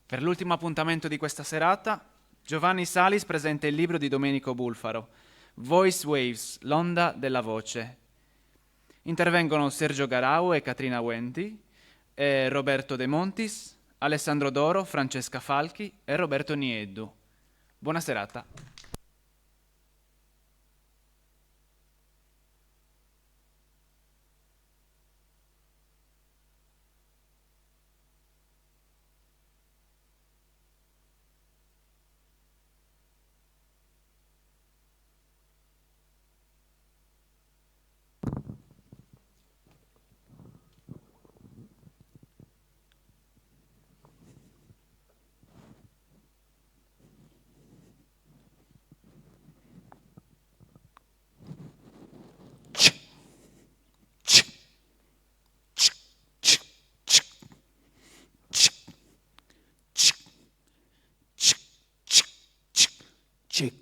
Per l'ultimo appuntamento di questa serata, Giovanni Salis presenta il libro di Domenico Bulfaro, Voice Waves, l'onda della voce. Intervengono Sergio Garau e Catrina Wenti, e Roberto De Montis, Alessandro Doro, Francesca Falchi e Roberto Nieddu. Buona serata. C'è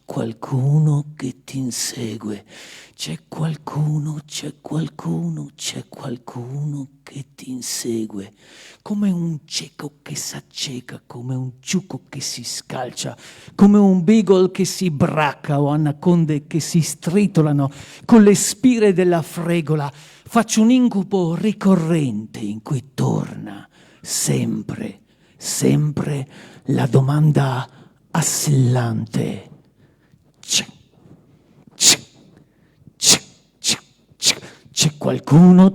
qualcuno che ti insegue. C'è qualcuno che ti insegue. Come un cieco che s'acceca, come un ciuco che si scalcia, come un beagle che si bracca o anaconde che si stritolano con le spire della fregola. Faccio un incubo ricorrente in cui torna sempre la domanda assillante. C'è qualcuno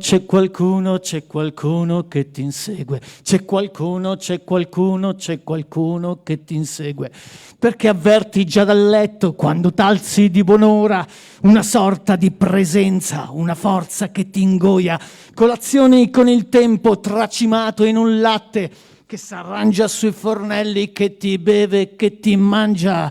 che ti insegue. C'è qualcuno che ti insegue. Perché avverti già dal letto, quando t'alzi di buon'ora, una sorta di presenza, una forza che ti ingoia. Colazioni con il tempo tracimato in un latte che s'arrangia sui fornelli, che ti beve, che ti mangia.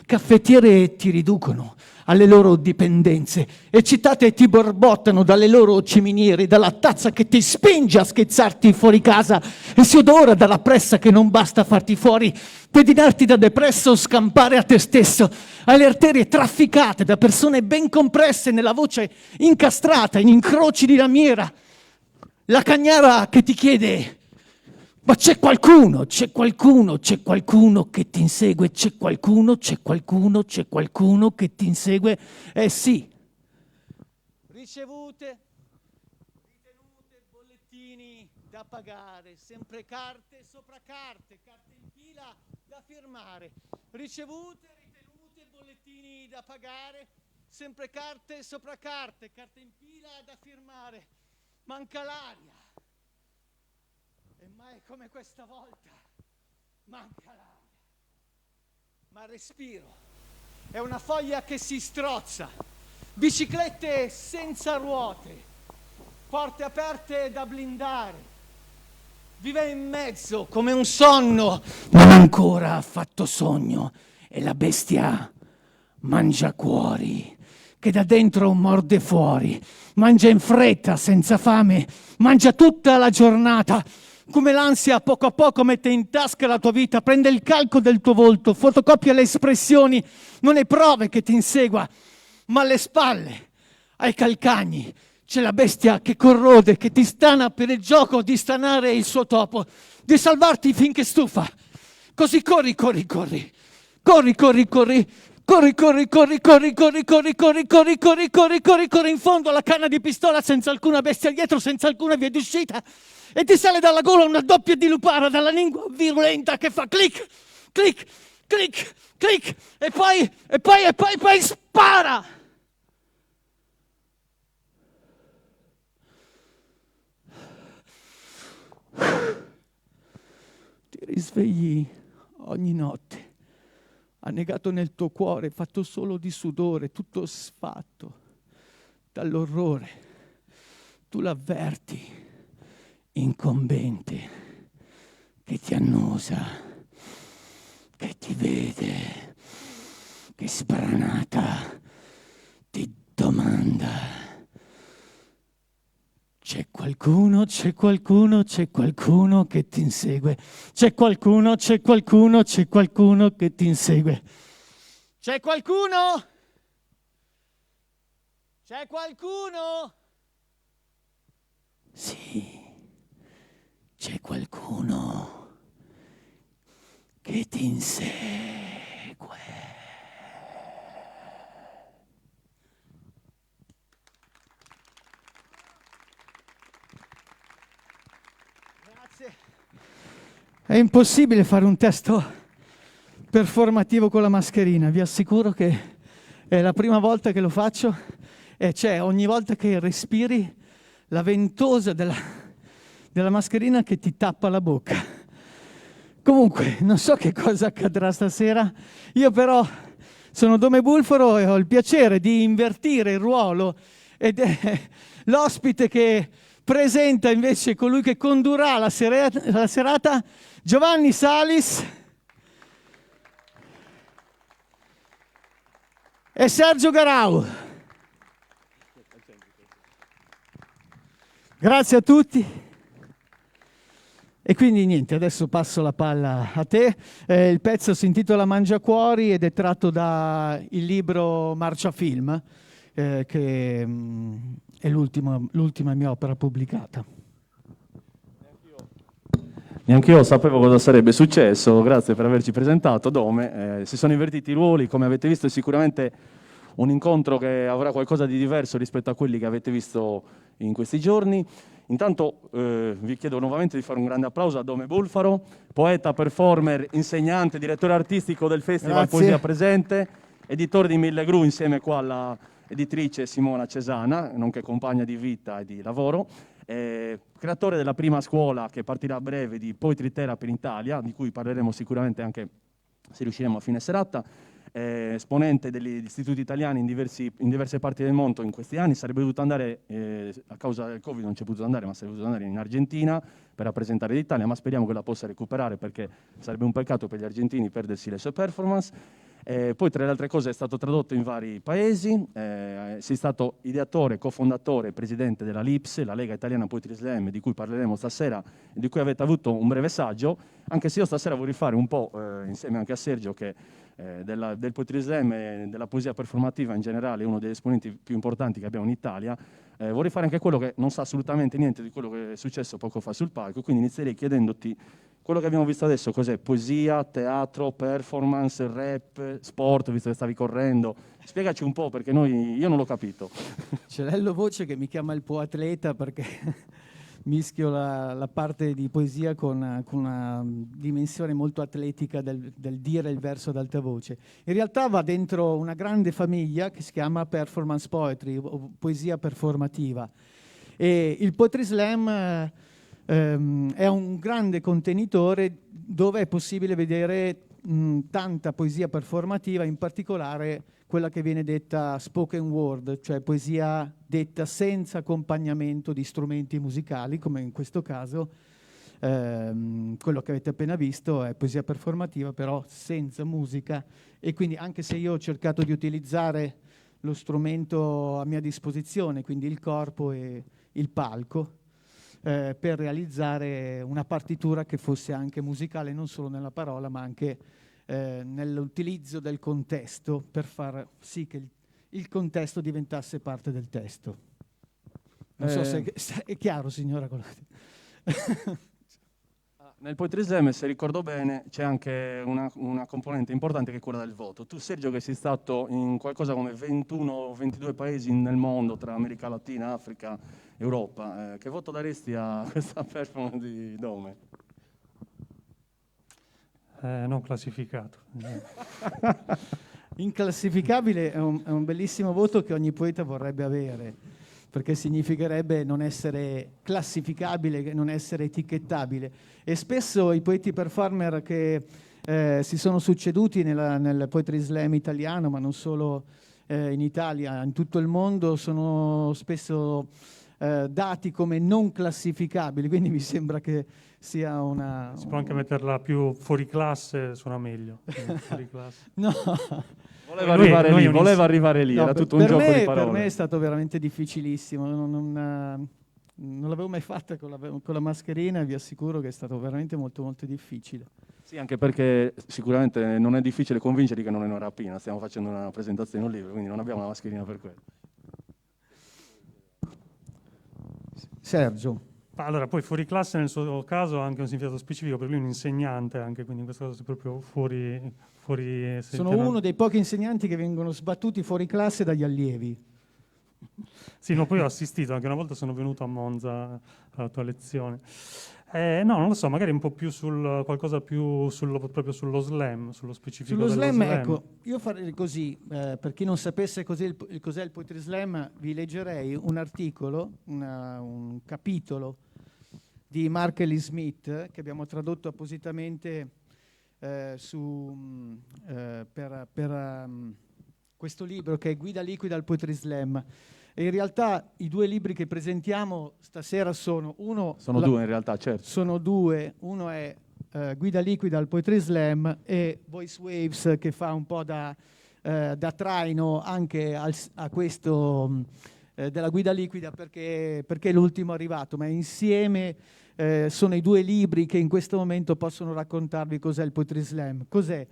Caffettiere ti riducono alle loro dipendenze e citate ti borbottano dalle loro ciminiere, dalla tazza che ti spinge a scherzarti fuori casa e si odora dalla pressa che non basta farti fuori, pedinarti da depresso, scampare a te stesso, alle arterie trafficate da persone ben compresse nella voce incastrata in incroci di lamiera, la cagnara che ti chiede: ma c'è qualcuno che ti insegue, c'è qualcuno che ti insegue. Eh sì. Ricevute, ritenute, bollettini da pagare, sempre carte sopra carte, carte in fila da firmare. Ricevute, ritenute, bollettini da pagare, sempre carte sopra carte, carte in fila da firmare. Manca l'aria. E mai come questa volta manca l'aria. Ma il respiro è una foglia che si strozza. Biciclette senza ruote, porte aperte da blindare. Vive in mezzo come un sonno, non ancora fatto sogno. E la bestia mangia cuori, che da dentro morde fuori. Mangia in fretta, senza fame, mangia tutta la giornata. Come l'ansia poco a poco mette in tasca la tua vita, prende il calco del tuo volto, fotocopia le espressioni, non è prove che ti insegua, ma alle spalle, ai calcagni, c'è la bestia che corrode, che ti stana per il gioco di stanare il suo topo, di salvarti finché stufa. Così corri in fondo alla canna di pistola senza alcuna bestia dietro, senza alcuna via d'uscita, e ti sale dalla gola una doppia di lupara dalla lingua virulenta che fa clic, clic, clic, clic, e poi spara. Ti risvegli ogni notte, annegato nel tuo cuore, fatto solo di sudore, tutto sfatto dall'orrore. Tu l'avverti, incombente, che ti annusa, che ti vede, che sbranata ti domanda: c'è qualcuno che ti insegue. C'è qualcuno che ti insegue. C'è qualcuno? C'è qualcuno? Sì, c'è e ti insegue. Grazie. È impossibile fare un testo performativo con la mascherina, vi assicuro che è la prima volta che lo faccio e c'è ogni volta che respiri la ventosa della mascherina che ti tappa la bocca. Comunque, non so che cosa accadrà stasera, io però sono Dome Bulfaro e ho il piacere di invertire il ruolo ed è l'ospite che presenta invece colui che condurrà la serata, Giovanni Salis e Sergio Garau. Grazie a tutti. E quindi niente, adesso passo la palla a te. Il pezzo si intitola Mangiacuori ed è tratto dal libro Marciafilm, che è l'ultima mia opera pubblicata. Neanche io sapevo cosa sarebbe successo, grazie per averci presentato, Dome. Si sono invertiti i ruoli, come avete visto è sicuramente un incontro che avrà qualcosa di diverso rispetto a quelli che avete visto in questi giorni. Intanto vi chiedo nuovamente di fare un grande applauso a Dome Bulfaro, poeta, performer, insegnante, direttore artistico del Festival Grazie. Poesia Presente, editore di Mille Gru insieme qua alla editrice Simona Cesana, nonché compagna di vita e di lavoro. Creatore della prima scuola che partirà a breve di Poetry Therapy in Italia, di cui parleremo sicuramente anche se riusciremo a fine serata, esponente degli istituti italiani in diverse parti del mondo in questi anni. Sarebbe dovuto andare, a causa del Covid non c'è potuto andare, ma sarebbe dovuto andare in Argentina per rappresentare l'Italia, ma speriamo che la possa recuperare perché sarebbe un peccato per gli argentini perdersi le sue performance. Poi tra le altre cose è stato tradotto in vari paesi, sei stato ideatore, cofondatore e presidente della LIPS, la Lega Italiana Poetry Slam, di cui parleremo stasera e di cui avete avuto un breve saggio, anche se io stasera vorrei fare un po', insieme anche a Sergio, che del Poetry Slam e della poesia performativa in generale, uno degli esponenti più importanti che abbiamo in Italia, vorrei fare anche quello che non sa assolutamente niente di quello che è successo poco fa sul palco, quindi inizierei chiedendoti quello che abbiamo visto adesso cos'è? Poesia, teatro, performance, rap, sport, visto che stavi correndo. Spiegaci un po' perché io non l'ho capito. C'è Lello Voce che mi chiama il poatleta perché mischio la parte di poesia con una dimensione molto atletica del dire il verso ad alta voce. In realtà va dentro una grande famiglia che si chiama performance poetry o poesia performativa. E il Poetry Slam è un grande contenitore dove è possibile vedere tanta poesia performativa, in particolare quella che viene detta spoken word, cioè poesia detta senza accompagnamento di strumenti musicali, come in questo caso. Quello che avete appena visto è poesia performativa, però senza musica, e quindi anche se io ho cercato di utilizzare lo strumento a mia disposizione, quindi il corpo e il palco, per realizzare una partitura che fosse anche musicale, non solo nella parola, ma anche nell'utilizzo del contesto, per far sì che il contesto diventasse parte del testo. Non so se è chiaro, signora Colati. Nel Poetry Slam, se ricordo bene, c'è anche una componente importante che è quella del voto. Tu, Sergio, che sei stato in qualcosa come 21-22 paesi nel mondo, tra America Latina, Africa, Europa, che voto daresti a questa performance di Dome? Non classificato. Inclassificabile è un bellissimo voto che ogni poeta vorrebbe avere, perché significherebbe non essere classificabile, non essere etichettabile. E spesso i poeti performer che si sono succeduti nel Poetry Slam italiano, ma non solo in Italia, in tutto il mondo, sono spesso dati come non classificabili, quindi mi sembra che sia una... Si può anche metterla più fuori classe, suona meglio. Fuori classe. No. Voleva arrivare lì, No, era tutto un gioco di parole. Per me è stato veramente difficilissimo, non l'avevo mai fatta con la mascherina e vi assicuro che è stato veramente molto molto difficile. Sì, anche perché sicuramente non è difficile convincerli che non è una rapina, stiamo facendo una presentazione di un libro, quindi non abbiamo una mascherina per quello. Sergio. Allora, poi fuori classe nel suo caso ha anche un significato specifico, per lui è un insegnante anche, quindi in questo caso è proprio fuori Sono uno dei pochi insegnanti che vengono sbattuti fuori classe dagli allievi. Sì, no, poi ho assistito, anche una volta sono venuto a Monza alla tua lezione. No, non lo so, magari un po' più qualcosa più proprio sullo slam, sullo specifico Sullo dello slam, slam. ecco, io farei così, per chi non sapesse cos'è il Poetry Slam, vi leggerei un articolo, un capitolo di Mark Ellis Smith, che abbiamo tradotto appositamente per questo libro, che è Guida liquida al Poetry Slam. E in realtà i due libri che presentiamo stasera sono due in realtà, certo. Sono due, uno è Guida liquida al Poetry Slam e Voice Waves, che fa un po' da traino anche a questo della guida liquida, perché è l'ultimo arrivato, ma insieme sono i due libri che in questo momento possono raccontarvi cos'è il Poetry Slam. Cos'è?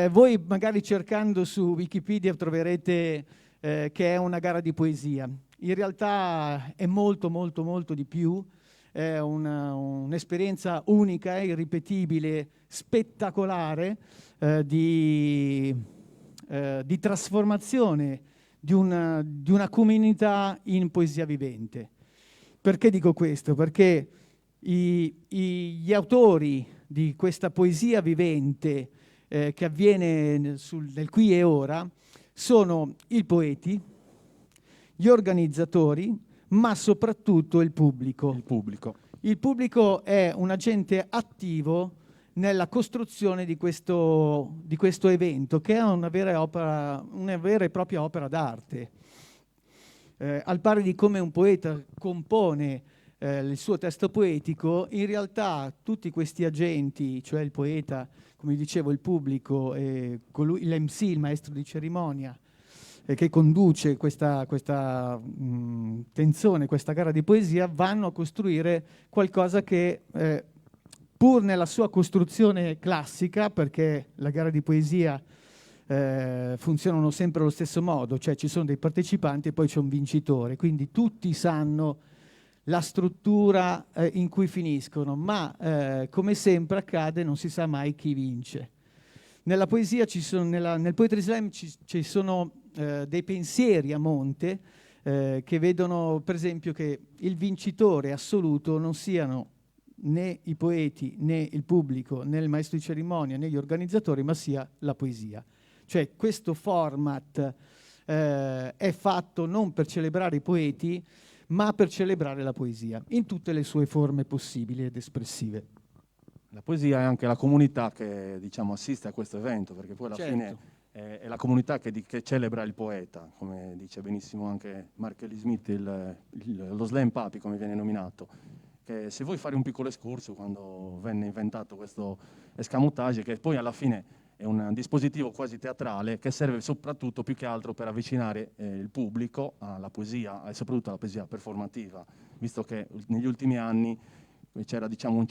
Voi magari cercando su Wikipedia troverete che è una gara di poesia. In realtà è molto molto molto di più, è un'esperienza unica, irripetibile, spettacolare di trasformazione di una comunità in poesia vivente. Perché dico questo? Perché gli autori di questa poesia vivente che avviene nel qui e ora sono i poeti, gli organizzatori, ma soprattutto il pubblico. Il pubblico è un agente attivo nella costruzione di questo evento, che è una vera e propria opera d'arte. Al pari di come un poeta compone il suo testo poetico, in realtà tutti questi agenti, cioè il poeta, come dicevo, il pubblico, e l'MC, il maestro di cerimonia, che conduce questa tensione, questa gara di poesia, vanno a costruire qualcosa che, pur nella sua costruzione classica, perché la gara di poesia funzionano sempre allo stesso modo, cioè ci sono dei partecipanti e poi c'è un vincitore, quindi tutti sanno la struttura in cui finiscono, ma come sempre accade non si sa mai chi vince. Nella poesia nel Poetry Slam ci sono dei pensieri a monte che vedono per esempio che il vincitore assoluto non siano né i poeti, né il pubblico, né il maestro di cerimonia, né gli organizzatori, ma sia la poesia. Cioè questo format è fatto non per celebrare i poeti, ma per celebrare la poesia in tutte le sue forme possibili ed espressive. La poesia è anche la comunità che, diciamo, assiste a questo evento, perché poi alla fine è la comunità che celebra il poeta, come dice benissimo anche Mark Ellis Smith, lo slam puppy, come viene nominato. Che se vuoi fare un piccolo escurso, quando venne inventato questo escamotage, che poi alla fine è un dispositivo quasi teatrale che serve soprattutto più che altro per avvicinare il pubblico alla poesia e soprattutto alla poesia performativa, visto che negli ultimi anni c'era, diciamo,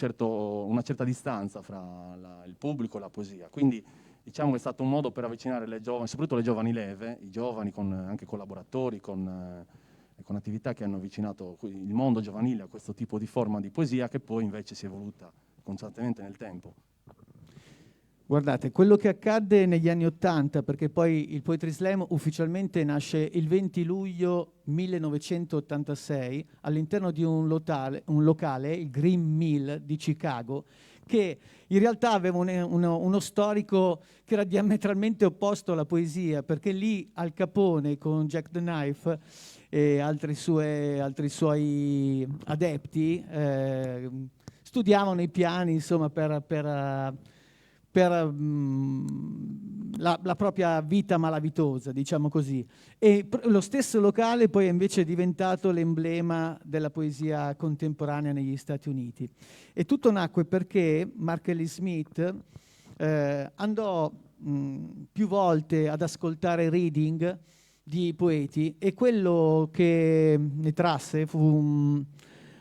una certa distanza fra il pubblico e la poesia. Quindi diciamo che è stato un modo per avvicinare le giovani, soprattutto le giovani leve, i giovani con anche collaboratori, con attività che hanno avvicinato il mondo giovanile a questo tipo di forma di poesia, che poi invece si è evoluta costantemente nel tempo. Guardate, quello che accadde negli anni '80, perché poi il Poetry Slam ufficialmente nasce il 20 luglio 1986 all'interno di un locale, il Green Mill di Chicago, che in realtà aveva uno storico che era diametralmente opposto alla poesia, perché lì Al Capone con Jack the Knife e altri suoi adepti studiavano i piani, insomma, per la propria vita malavitosa, diciamo così. E lo stesso locale poi è invece diventato l'emblema della poesia contemporanea negli Stati Uniti. E tutto nacque perché Mark Ellis Smith andò più volte ad ascoltare reading di poeti, e quello che ne trasse fu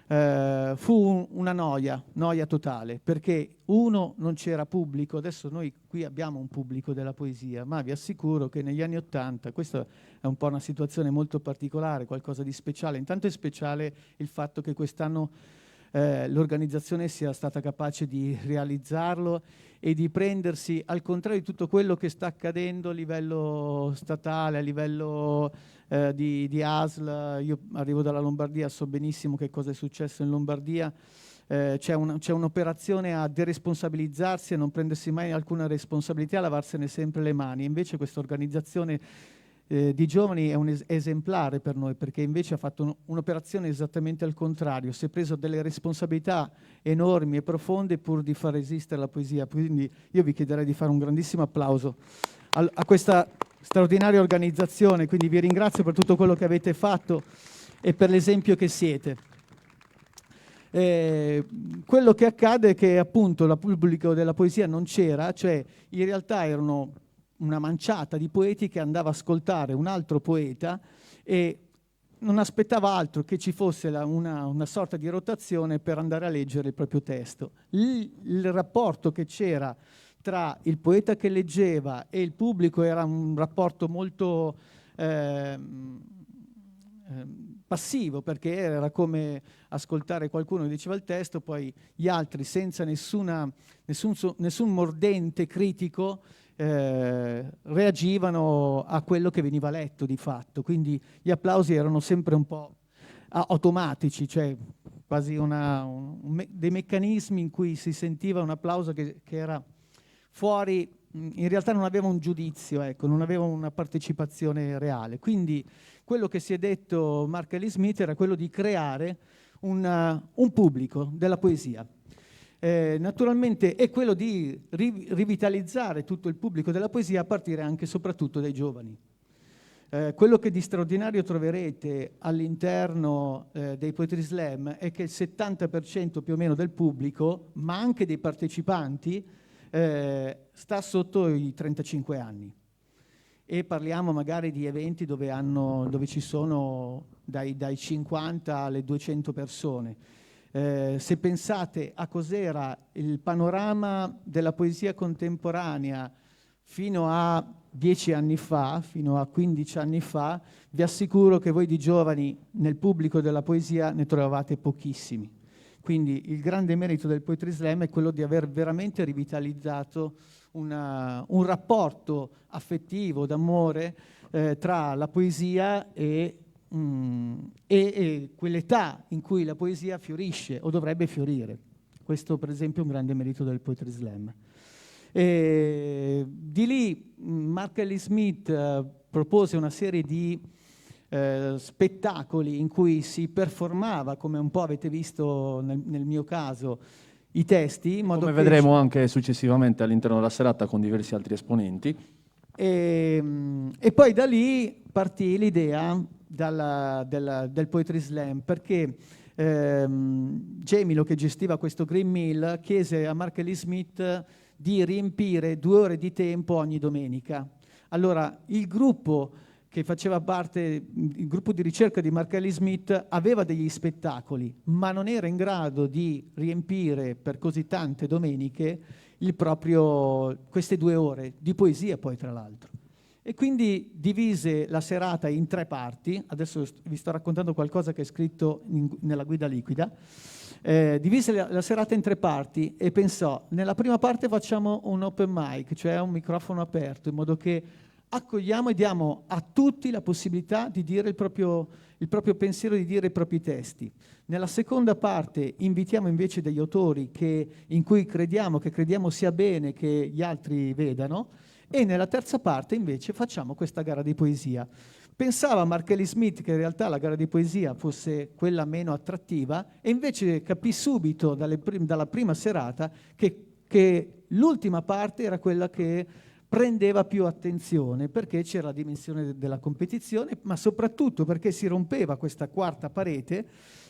una noia totale, perché non c'era pubblico. Adesso noi qui abbiamo un pubblico della poesia, ma vi assicuro che negli anni '80, questa è un po' una situazione molto particolare, qualcosa di speciale. Intanto è speciale il fatto che quest'anno l'organizzazione sia stata capace di realizzarlo e di prendersi, al contrario di tutto quello che sta accadendo a livello statale, a livello di ASL. Io arrivo dalla Lombardia, so benissimo che cosa è successo in Lombardia. C'è un'operazione a deresponsabilizzarsi, a non prendersi mai alcuna responsabilità, a lavarsene sempre le mani. Invece questa organizzazione di giovani è esemplare per noi, perché invece ha fatto un'operazione esattamente al contrario. Si è preso delle responsabilità enormi e profonde pur di far esistere la poesia. Quindi io vi chiederei di fare un grandissimo applauso a questa straordinaria organizzazione. Quindi vi ringrazio per tutto quello che avete fatto e per l'esempio che siete. Quello che accade è che appunto il pubblico della poesia non c'era, cioè in realtà erano una manciata di poeti che andava a ascoltare un altro poeta e non aspettava altro che ci fosse una sorta di rotazione per andare a leggere il proprio testo. Il rapporto che c'era tra il poeta che leggeva e il pubblico era un rapporto molto passivo, perché era come ascoltare qualcuno che diceva il testo, poi gli altri senza nessun mordente critico reagivano a quello che veniva letto di fatto. Quindi gli applausi erano sempre un po' automatici, cioè quasi dei meccanismi in cui si sentiva un applauso che era fuori, in realtà non aveva un giudizio, ecco, non aveva una partecipazione reale. Quindi quello che si è detto Mark Ellis Smith era quello di creare un pubblico della poesia. Naturalmente è quello di rivitalizzare tutto il pubblico della poesia a partire anche e soprattutto dai giovani. Quello che di straordinario troverete all'interno dei Poetry Slam è che il 70% più o meno del pubblico, ma anche dei partecipanti, sta sotto i 35 anni. E parliamo magari di eventi dove ci sono dai 50 alle 200 persone. Se pensate a cos'era il panorama della poesia contemporanea fino a 10 anni fa, fino a 15 anni fa, vi assicuro che voi di giovani nel pubblico della poesia ne trovavate pochissimi. Quindi il grande merito del Poetry Slam è quello di aver veramente rivitalizzato un rapporto affettivo, d'amore tra la poesia e quell'età in cui la poesia fiorisce o dovrebbe fiorire. Questo per esempio è un grande merito del Poetry Slam. Di lì Mark Ellis Smith propose una serie di spettacoli in cui si performava, come un po' avete visto nel mio caso, i testi. In modo come vedremo anche successivamente all'interno della serata con diversi altri esponenti. E poi da lì partì l'idea del Poetry Slam, perché Gemilo, che gestiva questo Green Mill, chiese a Mark Ellis Smith di riempire 2 ore di tempo ogni domenica. Allora il gruppo che faceva parte, il gruppo di ricerca di Mark Ellis Smith, aveva degli spettacoli, ma non era in grado di riempire per così tante domeniche queste 2 ore di poesia, poi tra l'altro. E quindi divise la serata in 3 parti. Adesso vi sto raccontando qualcosa che è scritto nella guida liquida. Divise la serata in 3 parti e pensò: nella prima parte facciamo un open mic, cioè un microfono aperto, in modo che accogliamo e diamo a tutti la possibilità di dire il proprio pensiero, di dire i propri testi. Nella seconda parte invitiamo invece degli autori in cui crediamo sia bene che gli altri vedano, e nella terza parte invece facciamo questa gara di poesia. Pensava Mark Ellis Smith che in realtà la gara di poesia fosse quella meno attrattiva, e invece capì subito dalla prima serata che l'ultima parte era quella che prendeva più attenzione, perché c'era la dimensione della competizione, ma soprattutto perché si rompeva questa quarta parete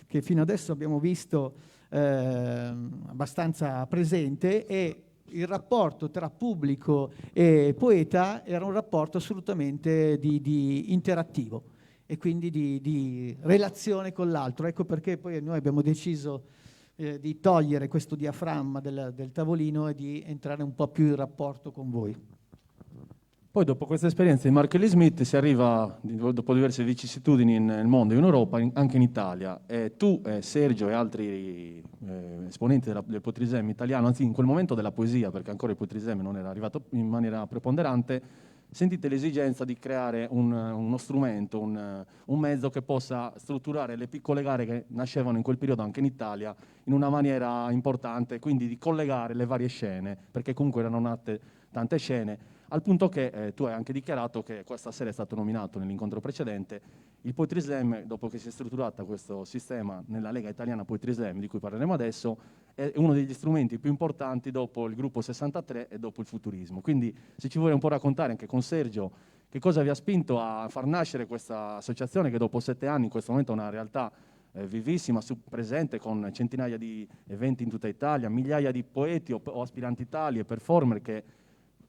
che fino adesso abbiamo visto abbastanza presente, e il rapporto tra pubblico e poeta era un rapporto assolutamente di interattivo e quindi di relazione con l'altro. Ecco perché poi noi abbiamo deciso di togliere questo diaframma del tavolino e di entrare un po' più in rapporto con voi. Poi dopo questa esperienza di Mark Lee Smith si arriva, dopo diverse vicissitudini nel mondo, in Europa, anche in Italia. E tu, Sergio e altri esponenti del poetry italiano, anzi in quel momento della poesia, perché ancora il poetry non era arrivato in maniera preponderante, sentite l'esigenza di creare uno strumento, un mezzo che possa strutturare le piccole gare che nascevano in quel periodo anche in Italia in una maniera importante, quindi di collegare le varie scene, perché comunque erano nate tante scene, al punto che tu hai anche dichiarato che questa sera è stato nominato nell'incontro precedente il Poetry Slam, dopo che si è strutturato questo sistema nella Lega Italiana Poetry Slam, di cui parleremo adesso, è uno degli strumenti più importanti dopo il gruppo 63 e dopo il futurismo. Quindi se ci vuoi un po' raccontare anche con Sergio che cosa vi ha spinto a far nascere questa associazione che dopo 7 anni in questo momento è una realtà vivissima, presente con centinaia di eventi in tutta Italia, migliaia di poeti o aspiranti tali e performer che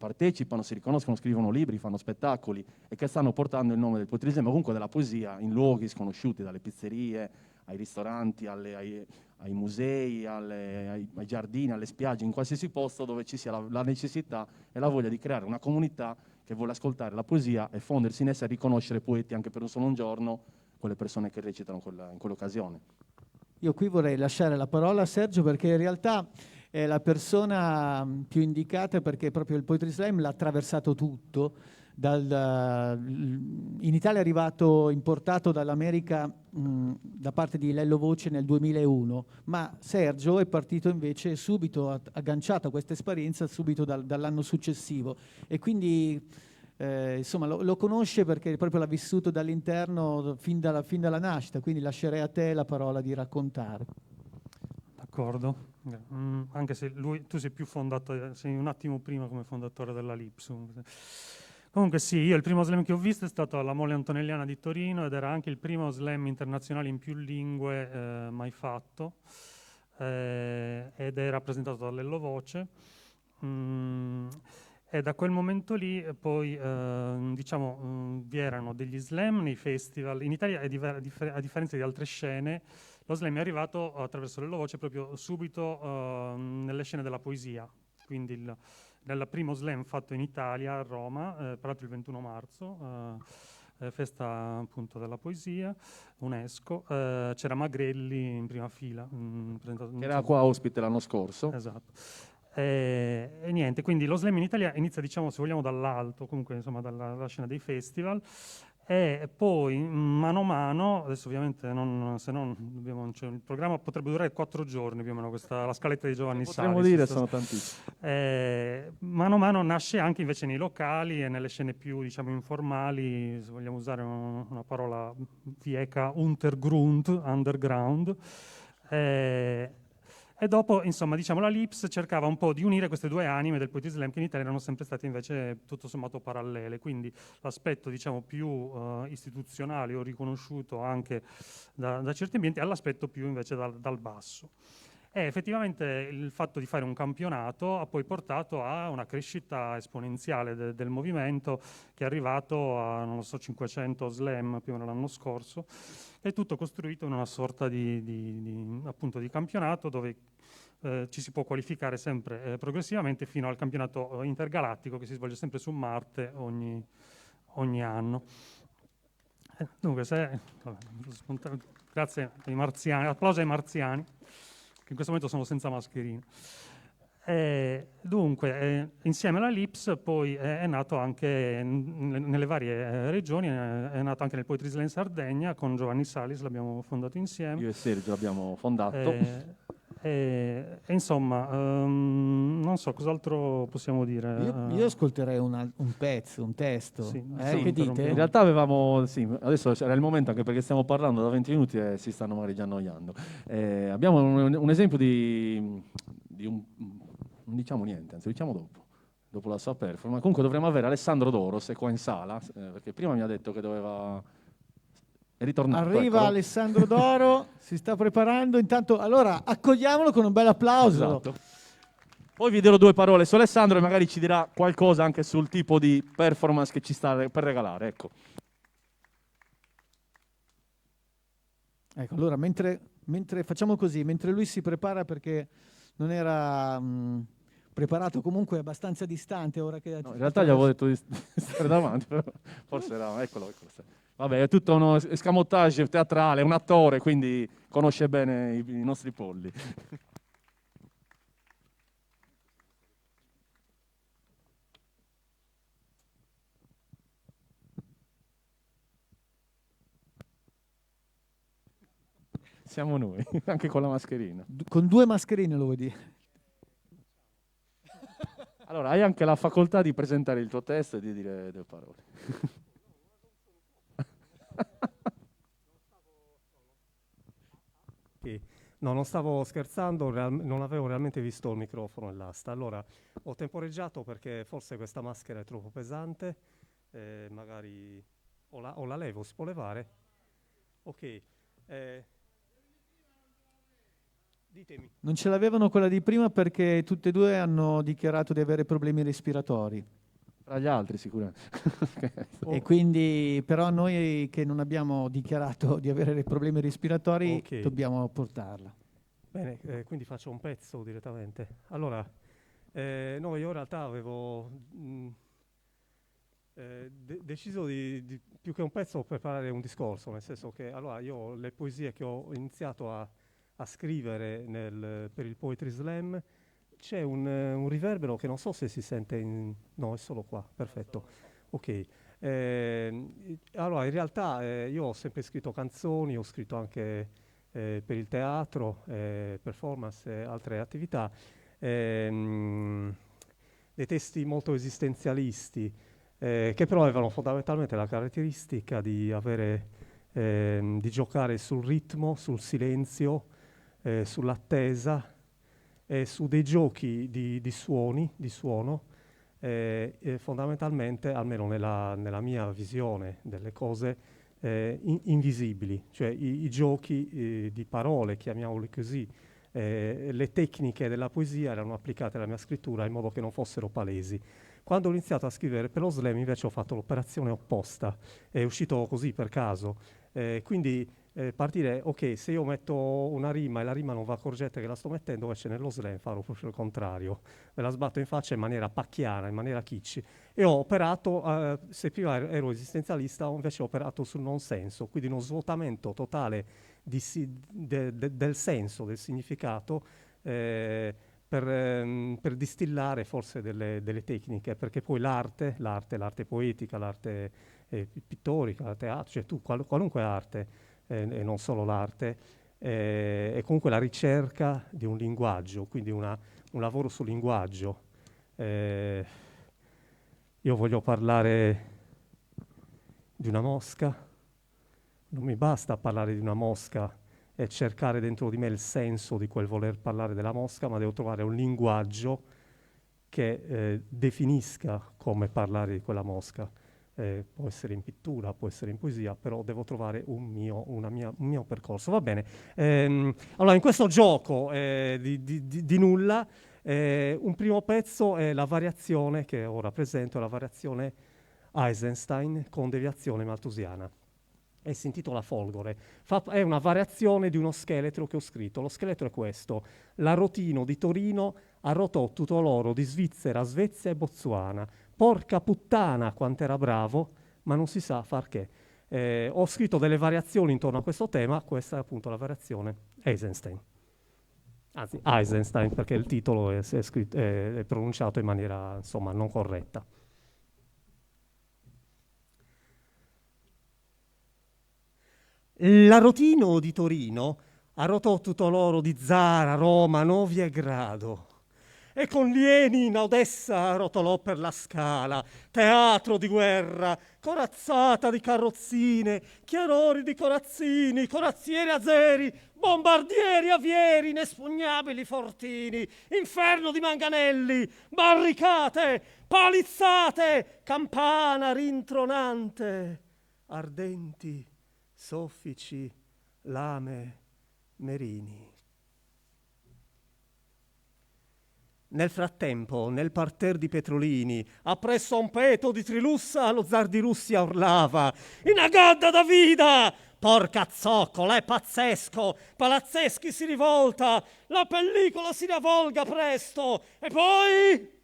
partecipano, si riconoscono, scrivono libri, fanno spettacoli e che stanno portando il nome del poetry, ma comunque della poesia, in luoghi sconosciuti, dalle pizzerie ai ristoranti, ai musei, ai giardini, alle spiagge, in qualsiasi posto dove ci sia la necessità e la voglia di creare una comunità che vuole ascoltare la poesia e fondersi in essa e riconoscere poeti anche per solo un giorno, quelle persone che recitano in quell'occasione. Io qui vorrei lasciare la parola a Sergio perché in realtà è la persona più indicata, perché proprio il Poetry Slam l'ha attraversato tutto. In Italia è arrivato, importato dall'America da parte di Lello Voce nel 2001, ma Sergio è partito invece subito, agganciato a questa esperienza subito dall'anno successivo, e quindi insomma lo conosce perché proprio l'ha vissuto dall'interno fin dalla nascita, quindi lascerei a te la parola di raccontare. D'accordo. Anche se tu sei più fondato, sei un attimo prima come fondatore della Lipsum. Comunque sì, io il primo slam che ho visto è stato alla Mole Antonelliana di Torino ed era anche il primo slam internazionale in più lingue mai fatto, ed è rappresentato da Lello Voce. E da quel momento lì poi vi erano degli slam nei festival. In Italia, a differenza di altre scene, lo slam è arrivato attraverso Lello Voce proprio subito nelle scene della poesia. Quindi nel primo slam fatto in Italia, a Roma, peraltro il 21 marzo, festa appunto della poesia, UNESCO, c'era Magrelli in prima fila. Era qua ospite l'anno scorso. Esatto. E niente, quindi lo slam in Italia inizia, diciamo, se vogliamo, dall'alto, comunque insomma dalla scena dei festival, e poi mano a mano, adesso ovviamente il programma potrebbe durare 4 giorni più o meno, la scaletta di Giovanni Salis. Potremmo dire sono tantissimi. Mano a mano nasce anche invece nei locali e nelle scene più, diciamo, informali, se vogliamo usare una parola vieca, underground. E dopo, insomma, diciamo, la Lips cercava un po' di unire queste due anime del Poetry Slam che in Italia erano sempre state invece tutto sommato parallele, quindi l'aspetto, diciamo, più istituzionale o riconosciuto anche da certi ambienti all'aspetto più invece dal basso. E effettivamente il fatto di fare un campionato ha poi portato a una crescita esponenziale del movimento, che è arrivato a, 500 slam più o meno l'anno scorso. È tutto costruito in una sorta appunto di campionato dove ci si può qualificare sempre progressivamente fino al campionato intergalattico che si svolge sempre su Marte ogni anno. Dunque, grazie ai marziani, applauso ai marziani, che in questo momento sono senza mascherina. Dunque, insieme alla Lips poi è nato anche nelle varie regioni, è nato anche nel Poetry Slam Sardegna con Giovanni Salis, l'abbiamo fondato insieme. Io e Sergio l'abbiamo fondato. Insomma, non so cos'altro possiamo dire. Io ascolterei un pezzo, un testo. Sì, che dite? In realtà avevamo, adesso era il momento, anche perché stiamo parlando da 20 minuti e si stanno magari già annoiando. Abbiamo un esempio di un... Non diciamo niente, anzi diciamo dopo la sua performance. Comunque dovremmo avere Alessandro Doros, è qua in sala, perché prima mi ha detto che doveva... È ritornato. Arriva eccolo. Alessandro Doro, si sta preparando. Intanto, allora, accogliamolo con un bel applauso. Esatto. Poi vi dirò 2 parole su Alessandro e magari ci dirà qualcosa anche sul tipo di performance che ci sta per regalare. Ecco, Allora, mentre facciamo così, mentre lui si prepara, perché non era preparato comunque abbastanza distante ora che... No, in realtà gli avevo detto di stare davanti, però forse era... Eccolo. Vabbè, è tutto uno escamotage teatrale, è un attore, quindi conosce bene i nostri polli. Siamo noi, anche con la mascherina. Con 2 mascherine lo vuoi dire? Allora, hai anche la facoltà di presentare il tuo testo e di dire 2 parole. No, non stavo scherzando, non avevo realmente visto il microfono e l'asta. Allora, ho temporeggiato perché forse questa maschera è troppo pesante, magari o la levo, si può levare? Ok, ditemi. Non ce l'avevano quella di prima perché tutte e 2 hanno dichiarato di avere problemi respiratori. Tra gli altri sicuramente. E quindi, però noi che non abbiamo dichiarato di avere problemi respiratori, Ok. dobbiamo portarla. Bene, quindi faccio un pezzo direttamente. Allora, no, io in realtà avevo deciso di più che un pezzo preparare un discorso, nel senso che allora io le poesie che ho iniziato a scrivere per il Poetry Slam, c'è un riverbero che non so se si sente no, è solo qua, perfetto. Ok. Allora, in realtà io ho sempre scritto canzoni, ho scritto anche per il teatro, performance e altre attività, dei testi molto esistenzialisti, che però avevano fondamentalmente la caratteristica di di giocare sul ritmo, sul silenzio, sull'attesa, su dei giochi di suono, fondamentalmente, almeno nella mia visione delle cose, invisibili, cioè i giochi di parole, chiamiamoli così, le tecniche della poesia erano applicate alla mia scrittura in modo che non fossero palesi. Quando ho iniziato a scrivere per lo slam invece ho fatto l'operazione opposta, è uscito così per caso, quindi partire, ok, se io metto una rima e la rima non va accorgete che la sto mettendo, invece nello slam farò proprio il contrario, me la sbatto in faccia in maniera pacchiana, in maniera kitsch, e ho operato, se prima ero esistenzialista, invece ho operato sul non senso, quindi uno svuotamento totale del senso, del significato, per distillare forse delle tecniche, perché poi l'arte poetica, l'arte pittorica, l'arte teatro, cioè qualunque arte, e non solo l'arte, è comunque la ricerca di un linguaggio, quindi un lavoro sul linguaggio. Io voglio parlare di una mosca, non mi basta parlare di una mosca e cercare dentro di me il senso di quel voler parlare della mosca, ma devo trovare un linguaggio che definisca come parlare di quella mosca. Può essere in pittura, può essere in poesia, però devo trovare un mio percorso. Va bene. Allora, in questo gioco di nulla, un primo pezzo è la variazione che ora presento, è la variazione Eisenstein con deviazione malthusiana. E si intitola Folgore. È una variazione di uno scheletro che ho scritto. Lo scheletro è questo: l'arrotino di Torino arrotò tutto l'oro di Svizzera, Svezia e Botswana. Porca puttana quant'era bravo, ma non si sa far che. Ho scritto delle variazioni intorno a questo tema, questa è appunto la variazione Eisenstein. Anzi, Eisenstein, perché il titolo è pronunciato in maniera, insomma, non corretta. L'arrotino di Torino arrotò tutto l'oro di Zara, Roma, Novi e Grado. E con lieni in Odessa rotolò per la Scala, teatro di guerra, corazzata di carrozzine, chiarori di corazzini, corazzieri azeri, bombardieri avieri, inespugnabili fortini, inferno di manganelli, barricate, palizzate, campana rintronante, ardenti, soffici, lame, merini. Nel frattempo, nel parterre di Petrolini, appresso a un peto di Trilussa, lo zar di Russia urlava: «Una gadda da vida! porca zoccola, è pazzesco, Palazzeschi si rivolta, la pellicola si riavvolga presto, e poi...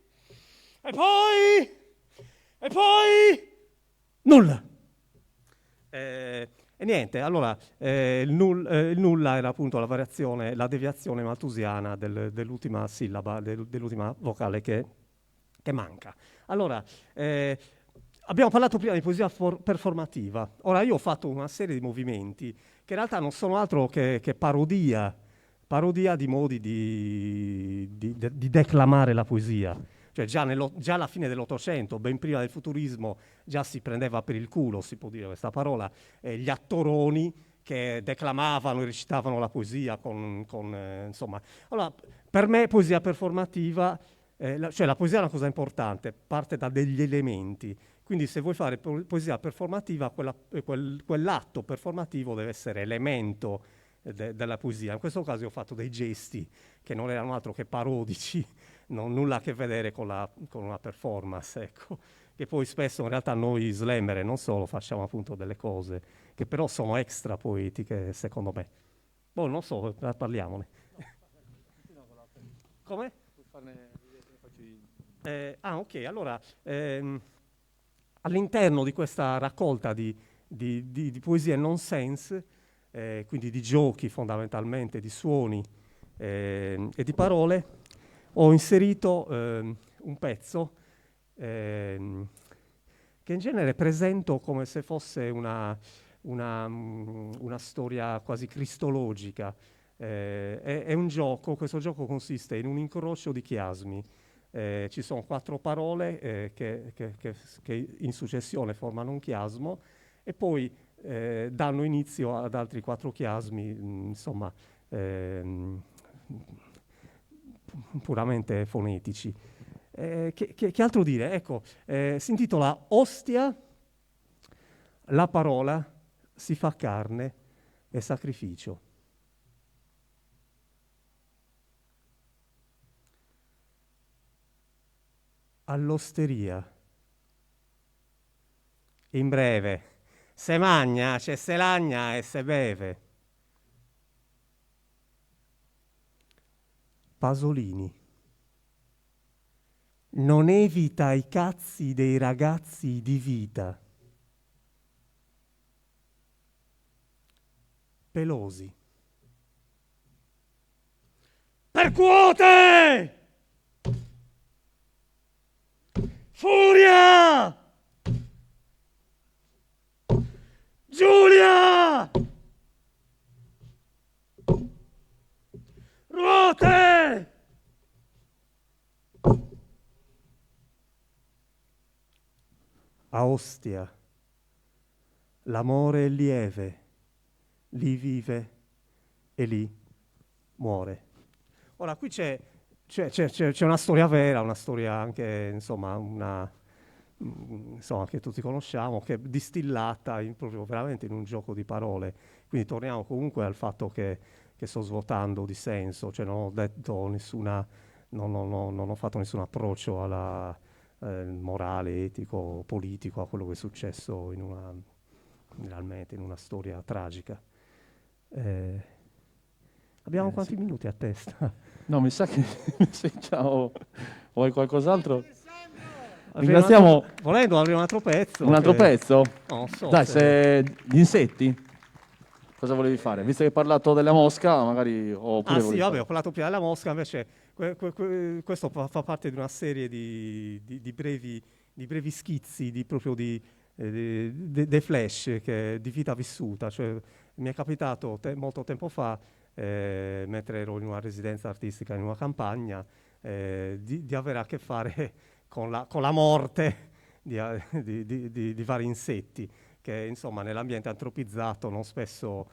nulla. E niente, allora il nulla era appunto la variazione, la deviazione malthusiana dell'ultima sillaba, dell'ultima vocale che manca. Allora, abbiamo parlato prima di poesia performativa. Ora io ho fatto una serie di movimenti che in realtà non sono altro che parodia di modi di declamare la poesia. Cioè già alla fine dell'Ottocento, ben prima del futurismo, già si prendeva per il culo, si può dire questa parola, gli attoroni che declamavano e recitavano la poesia insomma. Allora, per me poesia performativa, cioè la poesia è una cosa importante, parte da degli elementi. Quindi se vuoi fare poesia performativa, quell'atto performativo deve essere elemento della poesia. In questo caso ho fatto dei gesti che non erano altro che parodici, nulla a che vedere con una performance, ecco. Che poi spesso in realtà noi slammer non solo facciamo appunto delle cose che però sono extra poetiche, secondo me. Boh, non so, parliamone. Come? Ok, allora all'interno di questa raccolta di poesie nonsense, quindi di giochi fondamentalmente, di suoni e di parole, ho inserito un pezzo che in genere presento come se fosse una storia quasi cristologica. È un gioco, questo gioco consiste in un incrocio di chiasmi. Ci sono 4 parole che in successione formano un chiasmo e poi danno inizio ad altri 4 chiasmi, insomma, puramente fonetici. Che altro dire? Ecco, si intitola Ostia, la parola si fa carne e sacrificio. All'osteria. In breve, se magna, c'è se lagna e se beve. Pasolini. Non evita i cazzi dei ragazzi di vita. Pelosi. Percuote! Furia! Giulia! Ruote! A Ostia, l'amore è lieve, lì vive e lì muore. Ora, qui c'è una storia vera, una storia anche, insomma, che tutti conosciamo, che è distillata proprio veramente in un gioco di parole. Quindi torniamo comunque al fatto che sto svuotando di senso, cioè non ho detto non ho fatto nessun approccio alla morale, etico, politico, a quello che è successo realmente in una storia tragica. Abbiamo quanti minuti a testa? No, mi sa che ciao. Vuoi qualcos'altro? Ringraziamo. Volendo aprire un altro pezzo. Un altro pezzo? Non so. Dai, gli insetti? Cosa volevi fare? Visto che hai parlato della mosca, magari... Sì, vabbè, ho parlato prima della mosca, invece questo fa parte di una serie di brevi schizzi, proprio dei flash di vita vissuta. Cioè, mi è capitato molto tempo fa, mentre ero in una residenza artistica in una campagna, di avere a che fare con la morte di vari insetti che insomma nell'ambiente antropizzato non spesso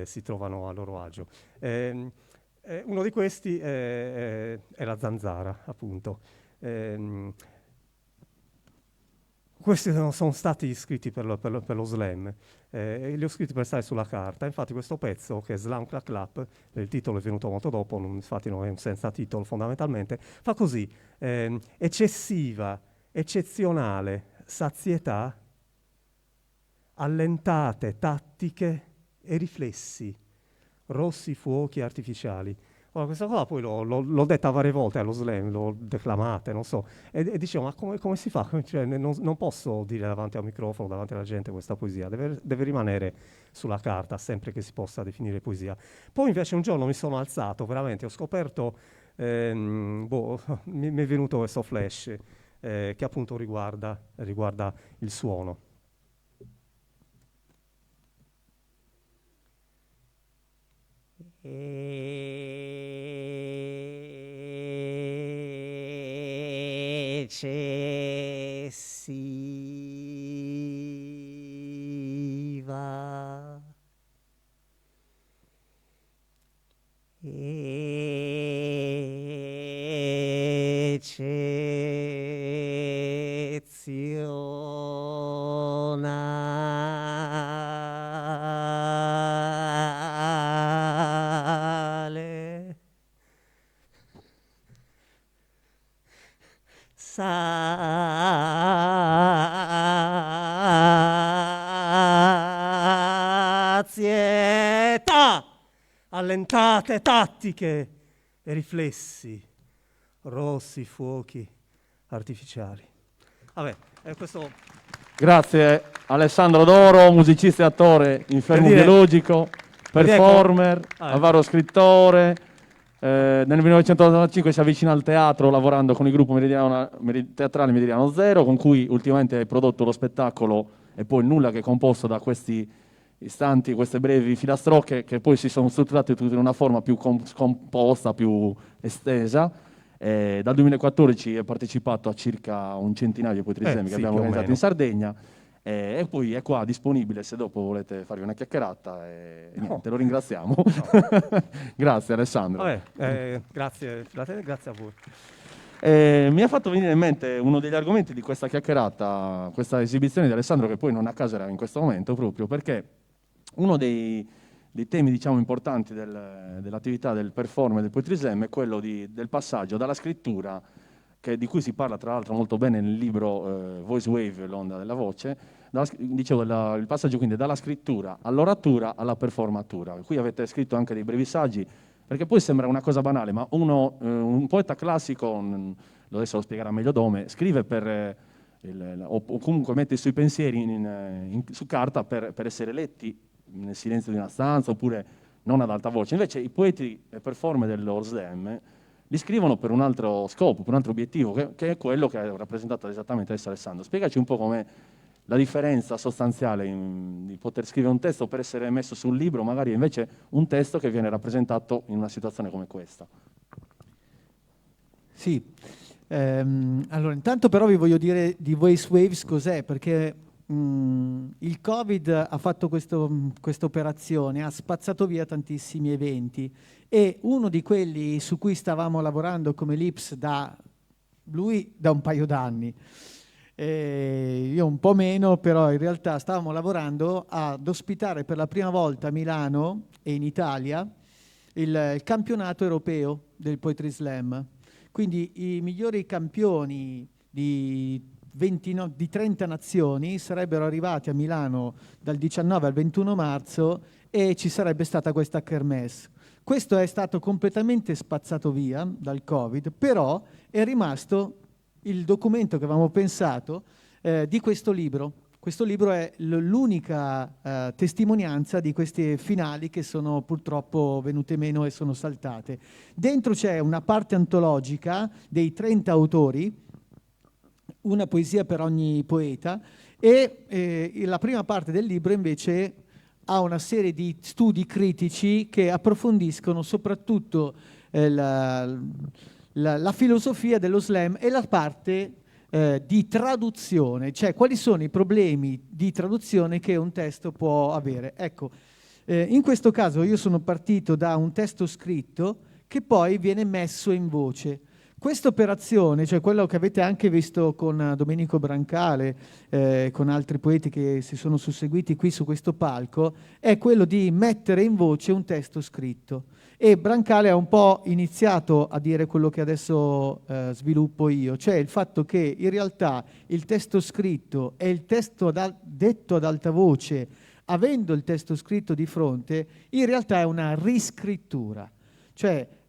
si trovano a loro agio. Uno di questi è la zanzara, appunto. Questi sono stati scritti per lo slam, li ho scritti per stare sulla carta. Infatti questo pezzo, che è Slam Clap Clap, il titolo è venuto molto dopo, infatti non è un senza titolo fondamentalmente, fa così: eccessiva, eccezionale sazietà allentate, tattiche e riflessi, rossi fuochi artificiali. Ora, questa cosa poi l'ho detta varie volte allo slam, l'ho declamata, non so, e dicevo, ma come si fa? Cioè, non posso dire davanti a un microfono, davanti alla gente questa poesia, deve rimanere sulla carta, sempre che si possa definire poesia. Poi invece un giorno mi sono alzato, veramente, ho scoperto, mi è venuto questo flash, che appunto riguarda il suono. Eccessiva eccezionale Sazietà, allentate tattiche e riflessi, rossi fuochi artificiali. Vabbè, questo... Grazie Alessandro Doro, musicista e attore, infermo biologico, performer, avaro scrittore. Nel 1995 si avvicina al teatro lavorando con il gruppo teatrale Meridiano Zero, con cui ultimamente hai prodotto lo spettacolo E poi Nulla, che è composto da questi istanti, queste brevi filastrocche che poi si sono strutturate tutte in una forma più scomposta, più estesa. Dal 2014 è partecipato a circa un centinaio di poetry slam che abbiamo organizzato in Sardegna, e poi è qua disponibile se dopo volete farvi una chiacchierata, e niente, lo ringraziamo. Grazie Alessandro. Grazie a voi. Mi ha fatto venire in mente uno degli argomenti di questa chiacchierata, questa esibizione di Alessandro, che poi non a caso era in questo momento, proprio perché uno dei temi, diciamo, importanti dell'attività del performer del poetry slam è quello del passaggio dalla scrittura, di cui si parla tra l'altro molto bene nel libro Voice Wave, l'onda della voce, il passaggio quindi dalla scrittura all'oratura alla performatura. Qui avete scritto anche dei brevi saggi, perché poi sembra una cosa banale, ma un poeta classico, adesso lo spiegherà meglio Dome, scrive o comunque mette i suoi pensieri su carta per essere letti nel silenzio di una stanza, oppure non ad alta voce. Invece i poeti e performer dello slam li scrivono per un altro scopo, per un altro obiettivo, che è quello che ha rappresentato esattamente adesso Alessandro. Spiegaci un po' com'è la differenza sostanziale di poter scrivere un testo per essere messo sul libro, magari invece un testo che viene rappresentato in una situazione come questa. Sì, allora intanto però vi voglio dire di Voice Waves cos'è, perché il Covid ha fatto questa operazione, ha spazzato via tantissimi eventi, e uno di quelli su cui stavamo lavorando come Lips da un paio d'anni, io un po' meno, però in realtà stavamo lavorando ad ospitare per la prima volta a Milano e in Italia il campionato europeo del Poetry Slam. Quindi i migliori campioni di 30 nazioni sarebbero arrivati a Milano dal 19 al 21 marzo e ci sarebbe stata questa kermesse. Questo è stato completamente spazzato via dal Covid, però è rimasto il documento che avevamo pensato di questo libro. Questo libro è l'unica testimonianza di queste finali che sono purtroppo venute meno e sono saltate. Dentro c'è una parte antologica dei 30 autori, una poesia per ogni poeta, e la prima parte del libro invece ha una serie di studi critici che approfondiscono soprattutto la filosofia dello slam e la parte di traduzione, cioè quali sono i problemi di traduzione che un testo può avere. Ecco, in questo caso io sono partito da un testo scritto che poi viene messo in voce. Questa operazione, cioè quello che avete anche visto con Domenico Brancale, con altri poeti che si sono susseguiti qui su questo palco, è quello di mettere in voce un testo scritto. E Brancale ha un po' iniziato a dire quello che adesso sviluppo io, cioè il fatto che in realtà il testo scritto e il testo detto ad alta voce, avendo il testo scritto di fronte, in realtà è una riscrittura. Cioè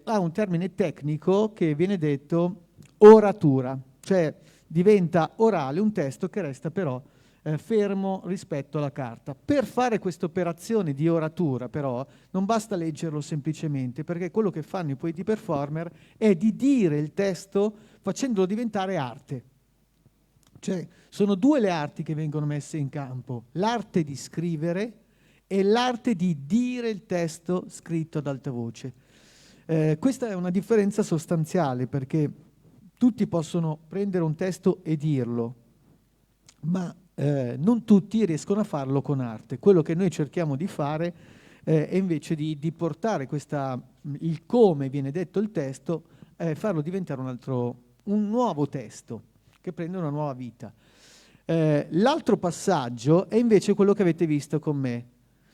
ha un termine tecnico che viene detto oratura, cioè diventa orale un testo che resta però fermo rispetto alla carta. Per fare questa operazione di oratura però non basta leggerlo semplicemente, perché quello che fanno i poeti performer è di dire il testo facendolo diventare arte. Cioè sono due le arti che vengono messe in campo, l'arte di scrivere e l'arte di dire il testo scritto ad alta voce. Questa è una differenza sostanziale, perché tutti possono prendere un testo e dirlo, ma non tutti riescono a farlo con arte. Quello che noi cerchiamo di fare è invece di portare il come viene detto il testo, farlo diventare un nuovo testo che prende una nuova vita. L'altro passaggio è invece quello che avete visto con me.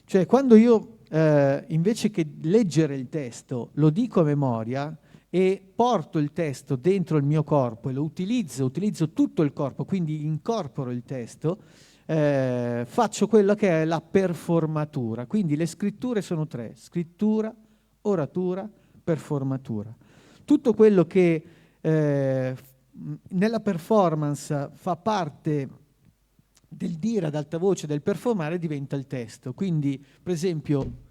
Cioè quando io invece che leggere il testo lo dico a memoria e porto il testo dentro il mio corpo e lo utilizzo tutto il corpo, quindi incorporo il testo, faccio quella che è la performatura. Quindi le scritture sono 3: scrittura, oratura, performatura. Tutto quello che nella performance fa parte del dire ad alta voce, del performare, diventa il testo. Quindi, per esempio,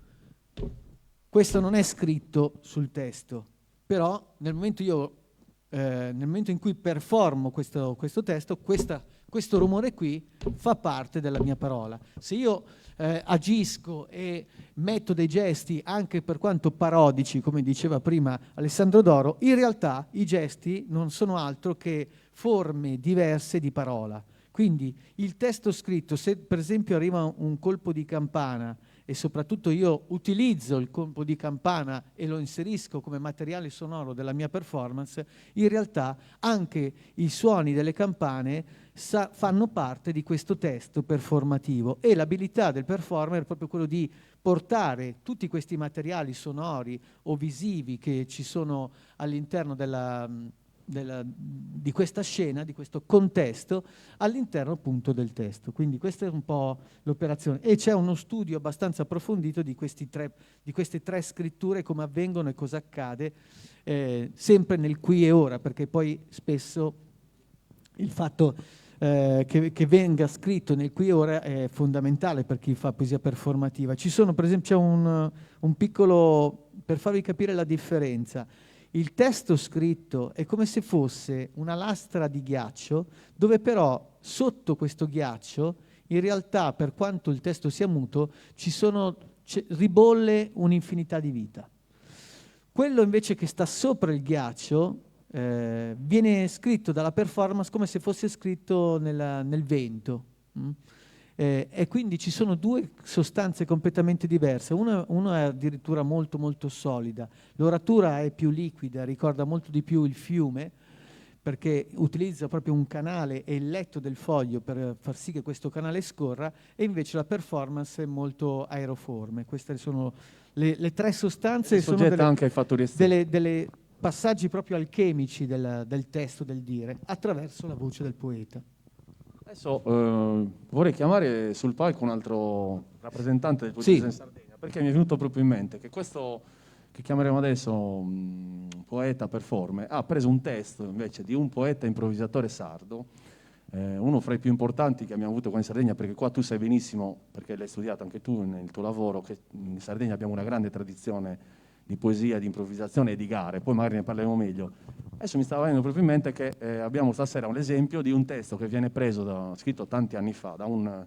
questo non è scritto sul testo, però nel momento in cui performo questo testo, questo rumore qui fa parte della mia parola. Se io agisco e metto dei gesti, anche per quanto parodici, come diceva prima Alessandro Doro, in realtà i gesti non sono altro che forme diverse di parola. Quindi il testo scritto, se per esempio arriva un colpo di campana e soprattutto io utilizzo il colpo di campana e lo inserisco come materiale sonoro della mia performance, in realtà anche i suoni delle campane fanno parte di questo testo performativo, e l'abilità del performer è proprio quello di portare tutti questi materiali sonori o visivi che ci sono all'interno di questa scena, di questo contesto, all'interno appunto del testo. Quindi questa è un po' l'operazione, e c'è uno studio abbastanza approfondito di queste tre scritture, come avvengono e cosa accade, sempre nel qui e ora, perché poi spesso il fatto che venga scritto nel qui e ora è fondamentale per chi fa poesia performativa. Ci sono, per esempio, c'è un piccolo, per farvi capire la differenza. Il testo scritto è come se fosse una lastra di ghiaccio, dove però sotto questo ghiaccio, in realtà, per quanto il testo sia muto, ribolle un'infinità di vita. Quello invece che sta sopra il ghiaccio viene scritto dalla performance come se fosse scritto nel vento. E quindi ci sono due sostanze completamente diverse. Una è addirittura molto molto solida, l'oratura è più liquida, ricorda molto di più il fiume, perché utilizza proprio un canale e il letto del foglio per far sì che questo canale scorra, e invece la performance è molto aeroforme. Queste sono le tre sostanze, sono anche ai fattori esterni. delle passaggi proprio alchemici del testo, del dire, attraverso la voce del poeta. Adesso vorrei chiamare sul palco un altro rappresentante del poetismo in Sardegna, perché mi è venuto proprio in mente che questo che chiameremo adesso poeta performer ha preso un testo invece di un poeta improvvisatore sardo, uno fra i più importanti che abbiamo avuto qua in Sardegna, perché qua tu sai benissimo, perché l'hai studiato anche tu nel tuo lavoro, che in Sardegna abbiamo una grande tradizione di poesia, di improvvisazione e di gare, poi magari ne parleremo meglio. Adesso mi stava venendo proprio in mente che abbiamo stasera un esempio di un testo che viene preso, scritto tanti anni fa, da un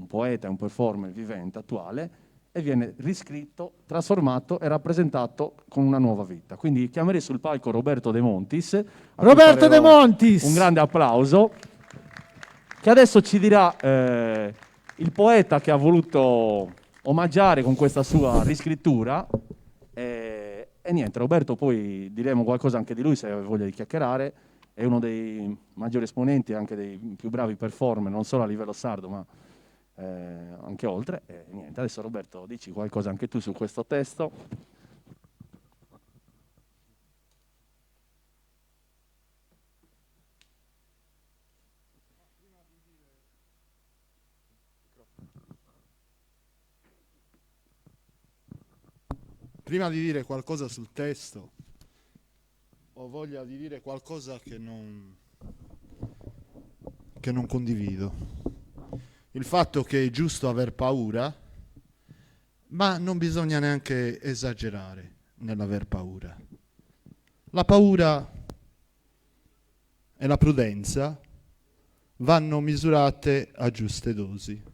poeta e un performer vivente attuale, e viene riscritto, trasformato e rappresentato con una nuova vita. Quindi chiamerei sul palco Roberto De Montis. Roberto De Montis! Un grande applauso, che adesso ci dirà il poeta che ha voluto omaggiare con questa sua riscrittura, E niente, Roberto, poi diremo qualcosa anche di lui se avete voglia di chiacchierare. È uno dei maggiori esponenti, anche dei più bravi performer, non solo a livello sardo, ma anche oltre. E niente, adesso Roberto, dici qualcosa anche tu su questo testo. Prima di dire qualcosa sul testo, ho voglia di dire qualcosa che non condivido. Il fatto che è giusto aver paura, ma non bisogna neanche esagerare nell'aver paura. La paura e la prudenza vanno misurate a giuste dosi.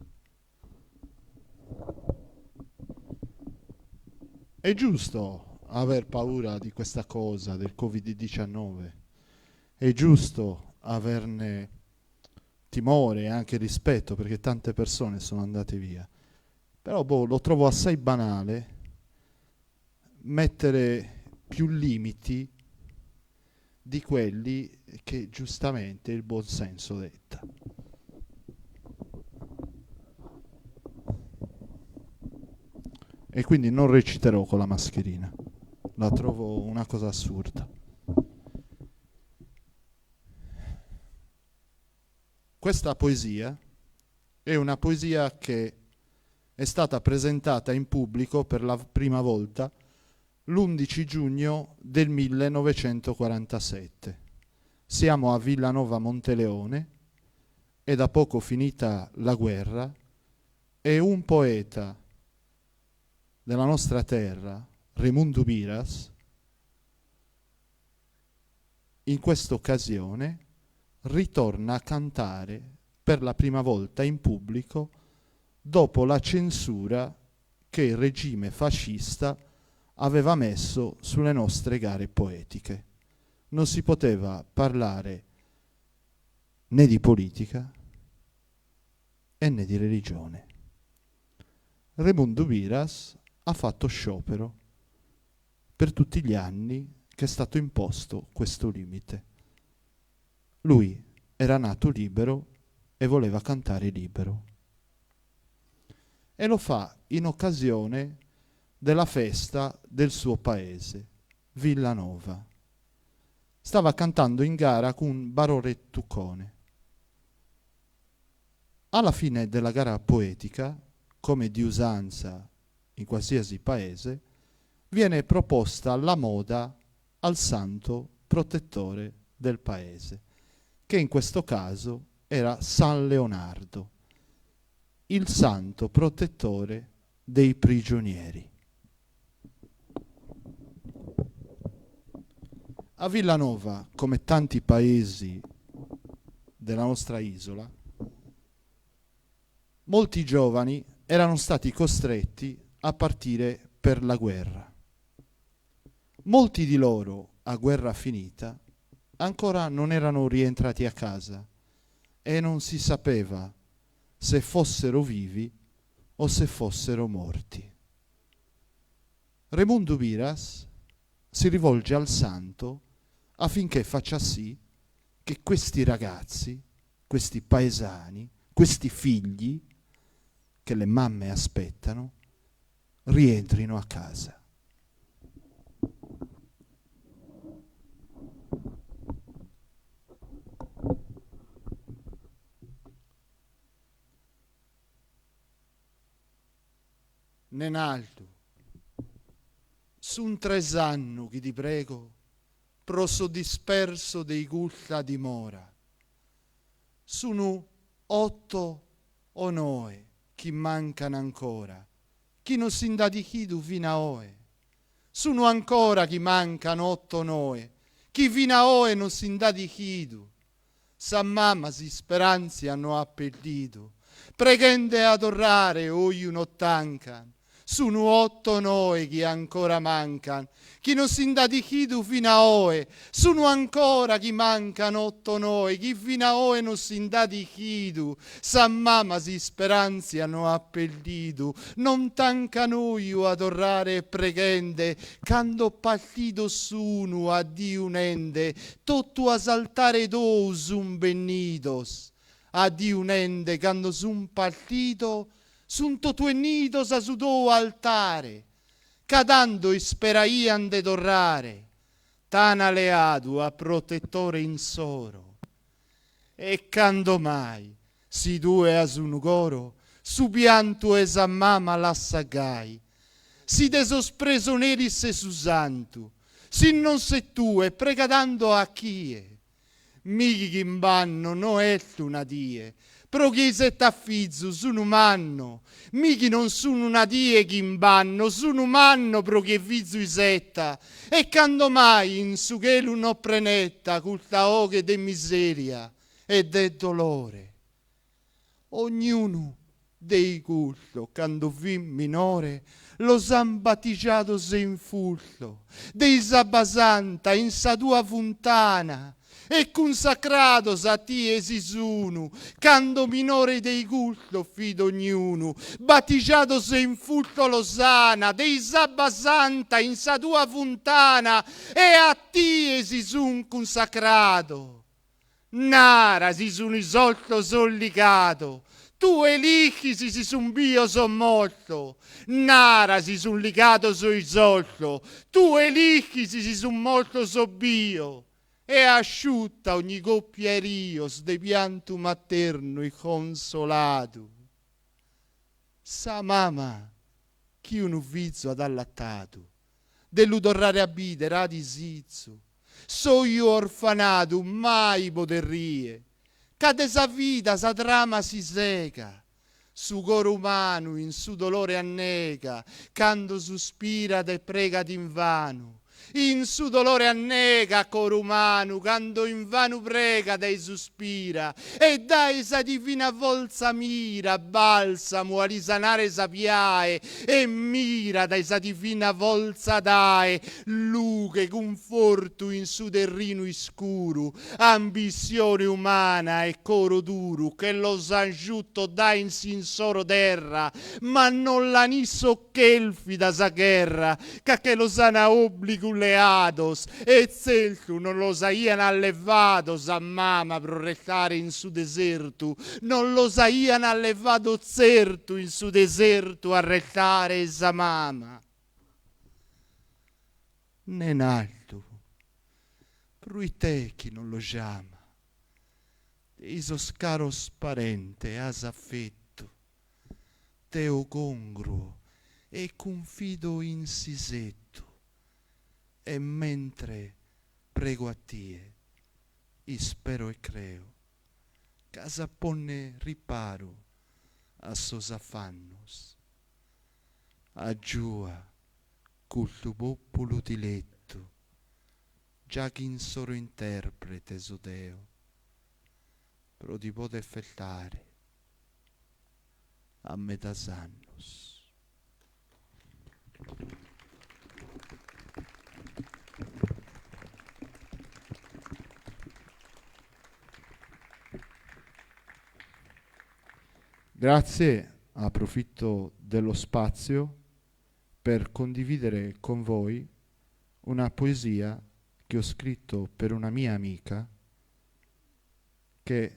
È giusto aver paura di questa cosa, del Covid-19. È giusto averne timore e anche rispetto, perché tante persone sono andate via. Però lo trovo assai banale mettere più limiti di quelli che giustamente il buon senso detta. E quindi non reciterò con la mascherina. La trovo una cosa assurda. Questa poesia è una poesia che è stata presentata in pubblico per la prima volta l'11 giugno del 1947. Siamo a Villanova Monteleone, è da poco finita la guerra e un poeta della nostra terra, Raimundo Biras, in questa occasione ritorna a cantare per la prima volta in pubblico dopo la censura che il regime fascista aveva messo sulle nostre gare poetiche. Non si poteva parlare né di politica e né di religione. Raimundo Biras ha fatto sciopero per tutti gli anni che è stato imposto questo limite. Lui era nato libero e voleva cantare libero. E lo fa in occasione della festa del suo paese, Villanova. Stava cantando in gara con Barore Tuccone. Alla fine della gara poetica, come di usanza in qualsiasi paese, viene proposta la moda al santo protettore del paese, che in questo caso era San Leonardo, il santo protettore dei prigionieri. A Villanova, come tanti paesi della nostra isola, molti giovani erano stati costretti a partire per la guerra. Molti di loro, a guerra finita, ancora non erano rientrati a casa e non si sapeva se fossero vivi o se fossero morti. Raimundo Biras si rivolge al santo affinché faccia sì che questi ragazzi, questi paesani, questi figli che le mamme aspettano, rientrino a casa. Nenaldo, sun 3 anni che ti prego, pro so disperso dei gulla dimora. Sono 8 o 9 che mancano ancora, chi non si indati chidu fino a oe. Sono ancora chi mancano 8 o 9, chi fino a oe non si indati chidu. Sa mamma si speranze hanno appellito, preghende a torrare o io non tancan. Sono 8 noi che ancora mancano, chi non si indati chidu fino a oi. Sono ancora chi mancano 8 noi, chi fino a oi non si indati chidu. Sa mamma si speranzi hanno appellito, non tanca noi ad orrare e preghende, quando partito sono a Dio unende, tutto a saltare dos un bennitos. A Dio unende, quando son partito, sun totuenitos a su tuo altare, cadando speraian de torrare, tan aleato a protettore insoro. E quando mai si due a su un coro, su pianto e sa mamma l'assagai, si desospreso neris e su santo, si non se tu e precadando a chi è. Michi che imbanno no è una die, pro chi se t'affizzo sono umano, michi non sono una die che imbanno, sono umano pro che fizzo i setta, e quando mai in su che non prenetta culta oghe de miseria e de dolore. Ognuno dei culto, quando fin minore, lo san baticiato se in fullo, dei sabasanta in sa tua fontana, e consacrato a ti esi sono, quando minore dei culto fido ognuno, baticiato se in fulto lo sana, dei sabasanta in sa tua fontana, e a ti esi sun consacrato. Nara si sono isolto sollicato, tu elighi si son bio son morto, nara si son ligato so isolto, tu elighi si son morto so bio. E asciutta ogni coppierio de pianto materno e consolato. Sa mamma, chi un ufficio ad allattato, dell'udorrare a bide, radisizzo, so io orfanato, mai poterrie, cade sa vita, sa trama si seca, su coro umano in su dolore annega, quando sospira e prega d'invano. In su dolore annega coro umano, quando invano prega dei sospira, e dai sa divina volza mira, balsamo a risanare sapiae, e mira dai sa divina volza dae, luce conforto in su terreno iscuro, ambizione umana e coro duro, che lo sangiutto dà in sinsoro terra, ma non la nisso chelfi da sa guerra, che lo sana obbligo leados, e zeltu non lo saian allevados a mamma pro restare in su deserto, non lo saian allevato certo in su deserto a restare sa mamma. Nen alto, prui te chi non lo chiama, iso scaros parente as affetto, teo congruo e confido in sisetto. E mentre prego a tie, spero e creo, casa ponne riparo a sos affannos, a giua culto popolo diletto, già che in soro interprete sodeo, pro di pote effettare a metà annos. Grazie, approfitto dello spazio per condividere con voi una poesia che ho scritto per una mia amica che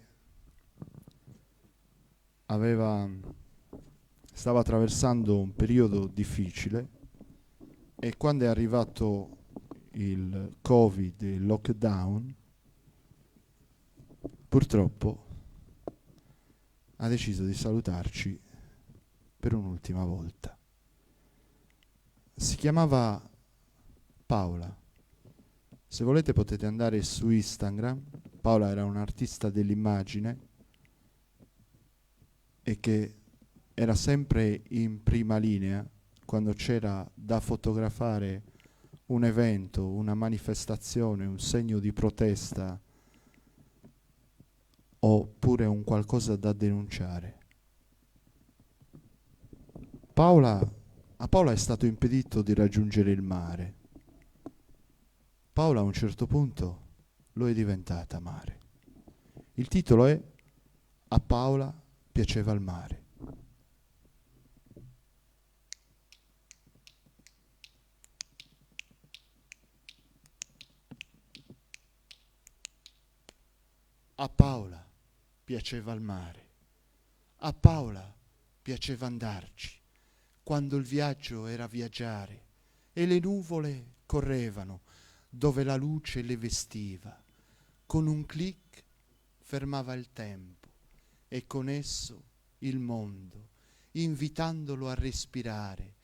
stava attraversando un periodo difficile, e quando è arrivato il Covid, il lockdown, purtroppo ha deciso di salutarci per un'ultima volta. Si chiamava Paola. Se volete potete andare su Instagram. Paola era un'artista dell'immagine e che era sempre in prima linea quando c'era da fotografare un evento, una manifestazione, un segno di protesta oppure un qualcosa da denunciare. Paola A Paola è stato impedito di raggiungere il mare. Paola a un certo punto lo è diventata mare. Il titolo è A Paola piaceva il mare. A Paola piaceva il mare. A Paola piaceva andarci, quando il viaggio era viaggiare e le nuvole correvano dove la luce le vestiva. Con un clic fermava il tempo e con esso il mondo, invitandolo a respirare.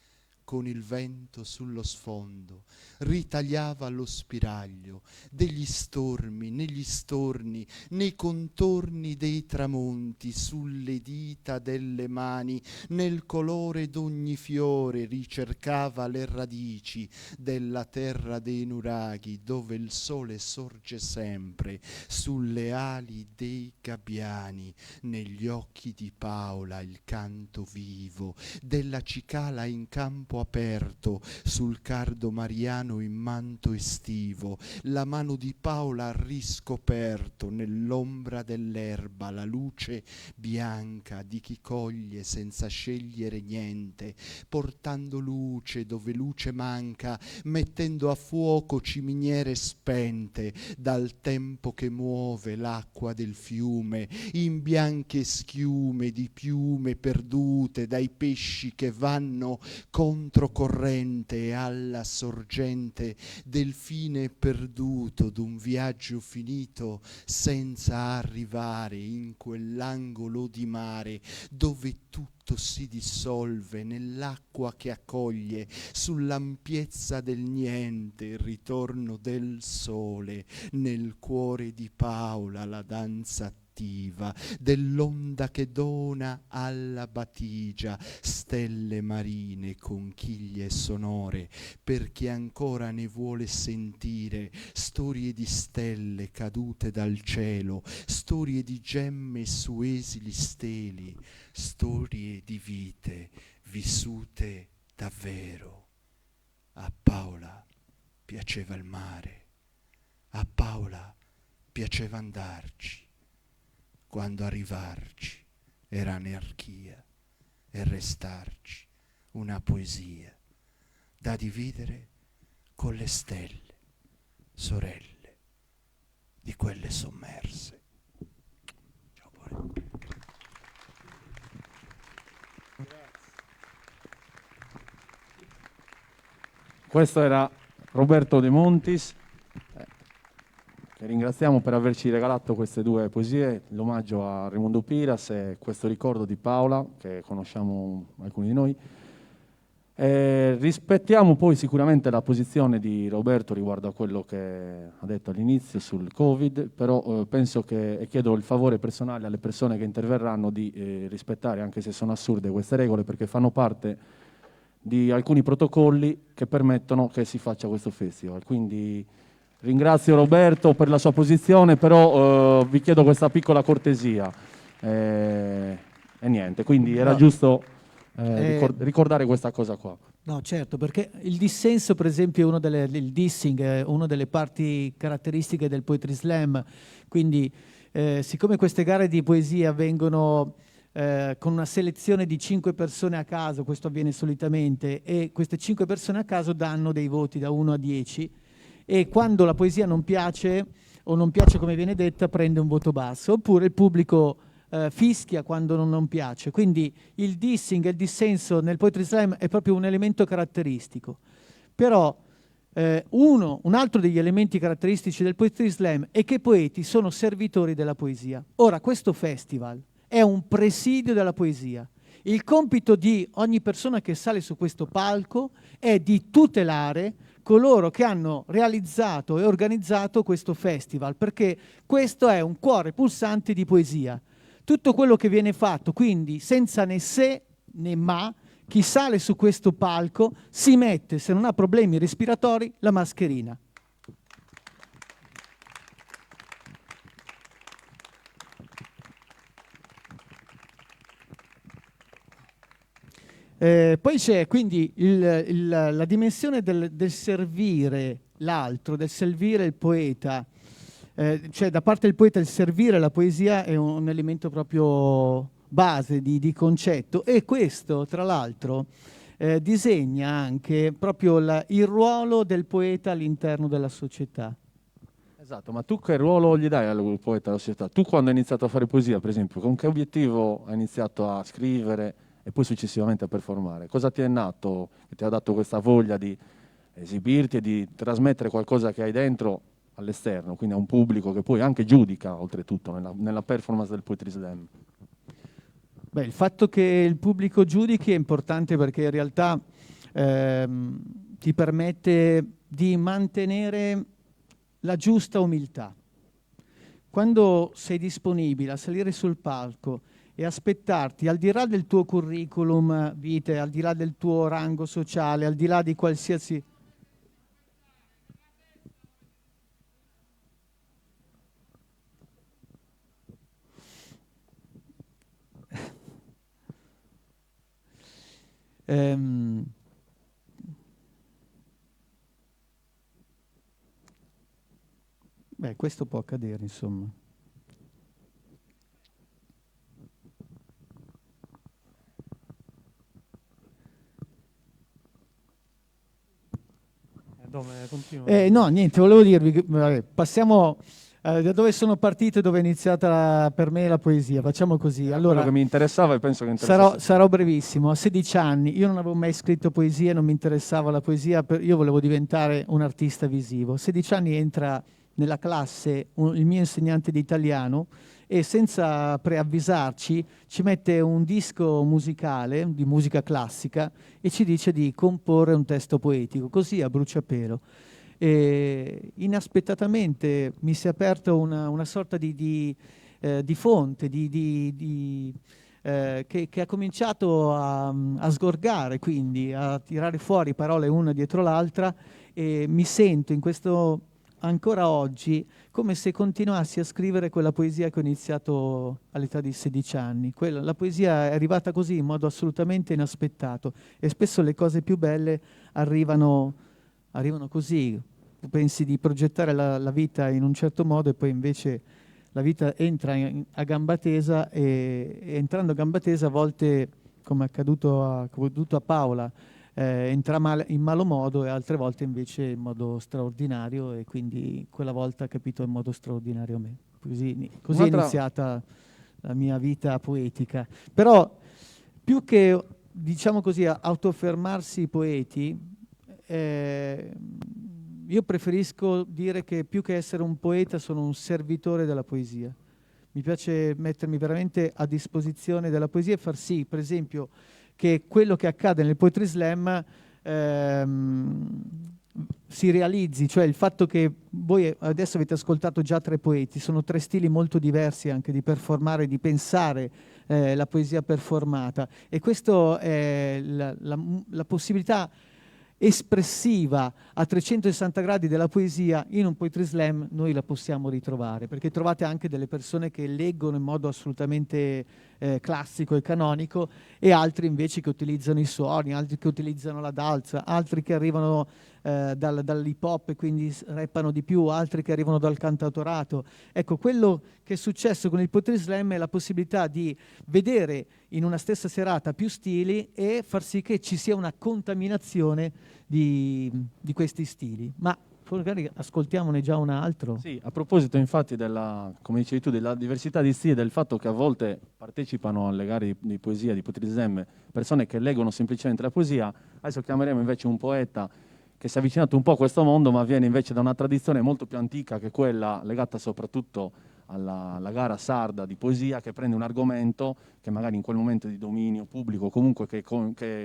Con il vento sullo sfondo ritagliava lo spiraglio degli stormi, negli storni, nei contorni dei tramonti, sulle dita delle mani, nel colore d'ogni fiore ricercava le radici della terra dei nuraghi, dove il sole sorge sempre, sulle ali dei gabbiani, negli occhi di Paola il canto vivo della cicala in campo aperto, sul cardo mariano in manto estivo, la mano di Paola ha riscoperto nell'ombra dell'erba la luce bianca di chi coglie senza scegliere niente, portando luce dove luce manca, mettendo a fuoco ciminiere spente dal tempo che muove l'acqua del fiume in bianche schiume di piume perdute dai pesci che vanno controcorrente alla sorgente del fine perduto d'un viaggio finito senza arrivare in quell'angolo di mare dove tutto si dissolve nell'acqua che accoglie sull'ampiezza del niente il ritorno del sole nel cuore di Paola la danza attiva dell'onda che dona alla batigia stelle marine, conchiglie sonore, per chi ancora ne vuole sentire storie di stelle cadute dal cielo, storie di gemme su esili steli, storie di vite vissute davvero. A Paola piaceva il mare, a Paola piaceva andarci, quando arrivarci era anarchia e restarci una poesia da dividere con le stelle, sorelle di quelle sommerse. Ciao, buone. Questo era Roberto De Montis, che ringraziamo per averci regalato queste due poesie, l'omaggio a Raimondo Piras e questo ricordo di Paola, che conosciamo alcuni di noi. Rispettiamo poi sicuramente la posizione di Roberto riguardo a quello che ha detto all'inizio sul Covid, però penso che, e chiedo il favore personale alle persone che interverranno di rispettare, anche se sono assurde queste regole, perché fanno parte di alcuni protocolli che permettono che si faccia questo festival. Quindi ringrazio Roberto per la sua posizione, però vi chiedo questa piccola cortesia. E niente, quindi era giusto ricordare questa cosa qua. No, certo, perché il dissenso, per esempio, il dissing è una delle parti caratteristiche del Poetry Slam. Quindi, siccome queste gare di poesia avvengono con una selezione di 5 persone a caso, questo avviene solitamente, e queste 5 persone a caso danno dei voti da 1 a 10, e quando la poesia non piace o non piace come viene detta prende un voto basso, oppure il pubblico fischia quando non piace. Quindi il dissing e il dissenso nel Poetry Slam è proprio un elemento caratteristico. Però un altro degli elementi caratteristici del Poetry Slam è che i poeti sono servitori della poesia. Ora, questo festival è un presidio della poesia. Il compito di ogni persona che sale su questo palco è di tutelare coloro che hanno realizzato e organizzato questo festival, perché questo è un cuore pulsante di poesia. Tutto quello che viene fatto, quindi senza né se né ma, chi sale su questo palco si mette, se non ha problemi respiratori, la mascherina. Poi c'è quindi la dimensione del servire l'altro, del servire il poeta. Cioè da parte del poeta il servire la poesia è un elemento proprio base di concetto, e questo tra l'altro disegna anche proprio il ruolo del poeta all'interno della società. Esatto, ma tu che ruolo gli dai al poeta, alla società? Tu quando hai iniziato a fare poesia, per esempio, con che obiettivo hai iniziato a scrivere e poi successivamente a performare? Cosa ti è nato che ti ha dato questa voglia di esibirti e di trasmettere qualcosa che hai dentro all'esterno, quindi a un pubblico che poi anche giudica, oltretutto, nella performance del Poetry Slam? Beh, il fatto che il pubblico giudichi è importante perché in realtà ti permette di mantenere la giusta umiltà. Quando sei disponibile a salire sul palco e aspettarti, al di là del tuo curriculum vitae, al di là del tuo rango sociale, al di là di qualsiasi... Beh, questo può accadere, insomma. Dove continua? No, niente, volevo dirvi che vabbè, passiamo da dove sono partito e dove è iniziata per me la poesia. Facciamo così. Allora, quello che mi interessava e penso che interessasse. sarò brevissimo. A 16 anni io non avevo mai scritto poesia, non mi interessava la poesia, io volevo diventare un artista visivo. A 16 anni entra nella classe il mio insegnante di italiano e senza preavvisarci ci mette un disco musicale di musica classica e ci dice di comporre un testo poetico, così a bruciapelo. E inaspettatamente mi si è aperta una sorta di fonte che ha cominciato a sgorgare, quindi a tirare fuori parole una dietro l'altra, e mi sento in questo ancora oggi come se continuassi a scrivere quella poesia che ho iniziato all'età di 16 anni. La poesia è arrivata così in modo assolutamente inaspettato, e spesso le cose più belle arrivano così. Tu pensi di progettare la vita in un certo modo e poi invece la vita entra a gamba tesa, e entrando a gamba tesa a volte, come è accaduto a Paola, entra in malo modo, e altre volte invece in modo straordinario, e quindi quella volta ha capito in modo straordinario a me. Così è iniziata la mia vita poetica. Però più che, diciamo così, autoaffermarsi poeti, io preferisco dire che più che essere un poeta sono un servitore della poesia. Mi piace mettermi veramente a disposizione della poesia e far sì, per esempio, che quello che accade nel Poetry Slam si realizzi, cioè il fatto che voi adesso avete ascoltato già 3 poeti, sono 3 stili molto diversi anche di performare, di pensare la poesia performata, e questo è la possibilità espressiva a 360 gradi della poesia. In un Poetry Slam noi la possiamo ritrovare, perché trovate anche delle persone che leggono in modo assolutamente classico e canonico, e altri invece che utilizzano i suoni, altri che utilizzano la danza, altri che arrivano dall'hip hop e quindi rappano di più, altri che arrivano dal cantautorato. Ecco, quello che è successo con il Poetry Slam è la possibilità di vedere in una stessa serata più stili e far sì che ci sia una contaminazione di questi stili. Ma magari ascoltiamone già un altro. Sì, a proposito infatti come dicevi tu, della diversità di stili, del fatto che a volte partecipano alle gare di poesia, di Poetry Slam, persone che leggono semplicemente la poesia, adesso chiameremo invece un poeta che si è avvicinato un po' a questo mondo, ma viene invece da una tradizione molto più antica, che è quella legata soprattutto alla gara sarda di poesia, che prende un argomento che magari in quel momento di dominio pubblico, comunque che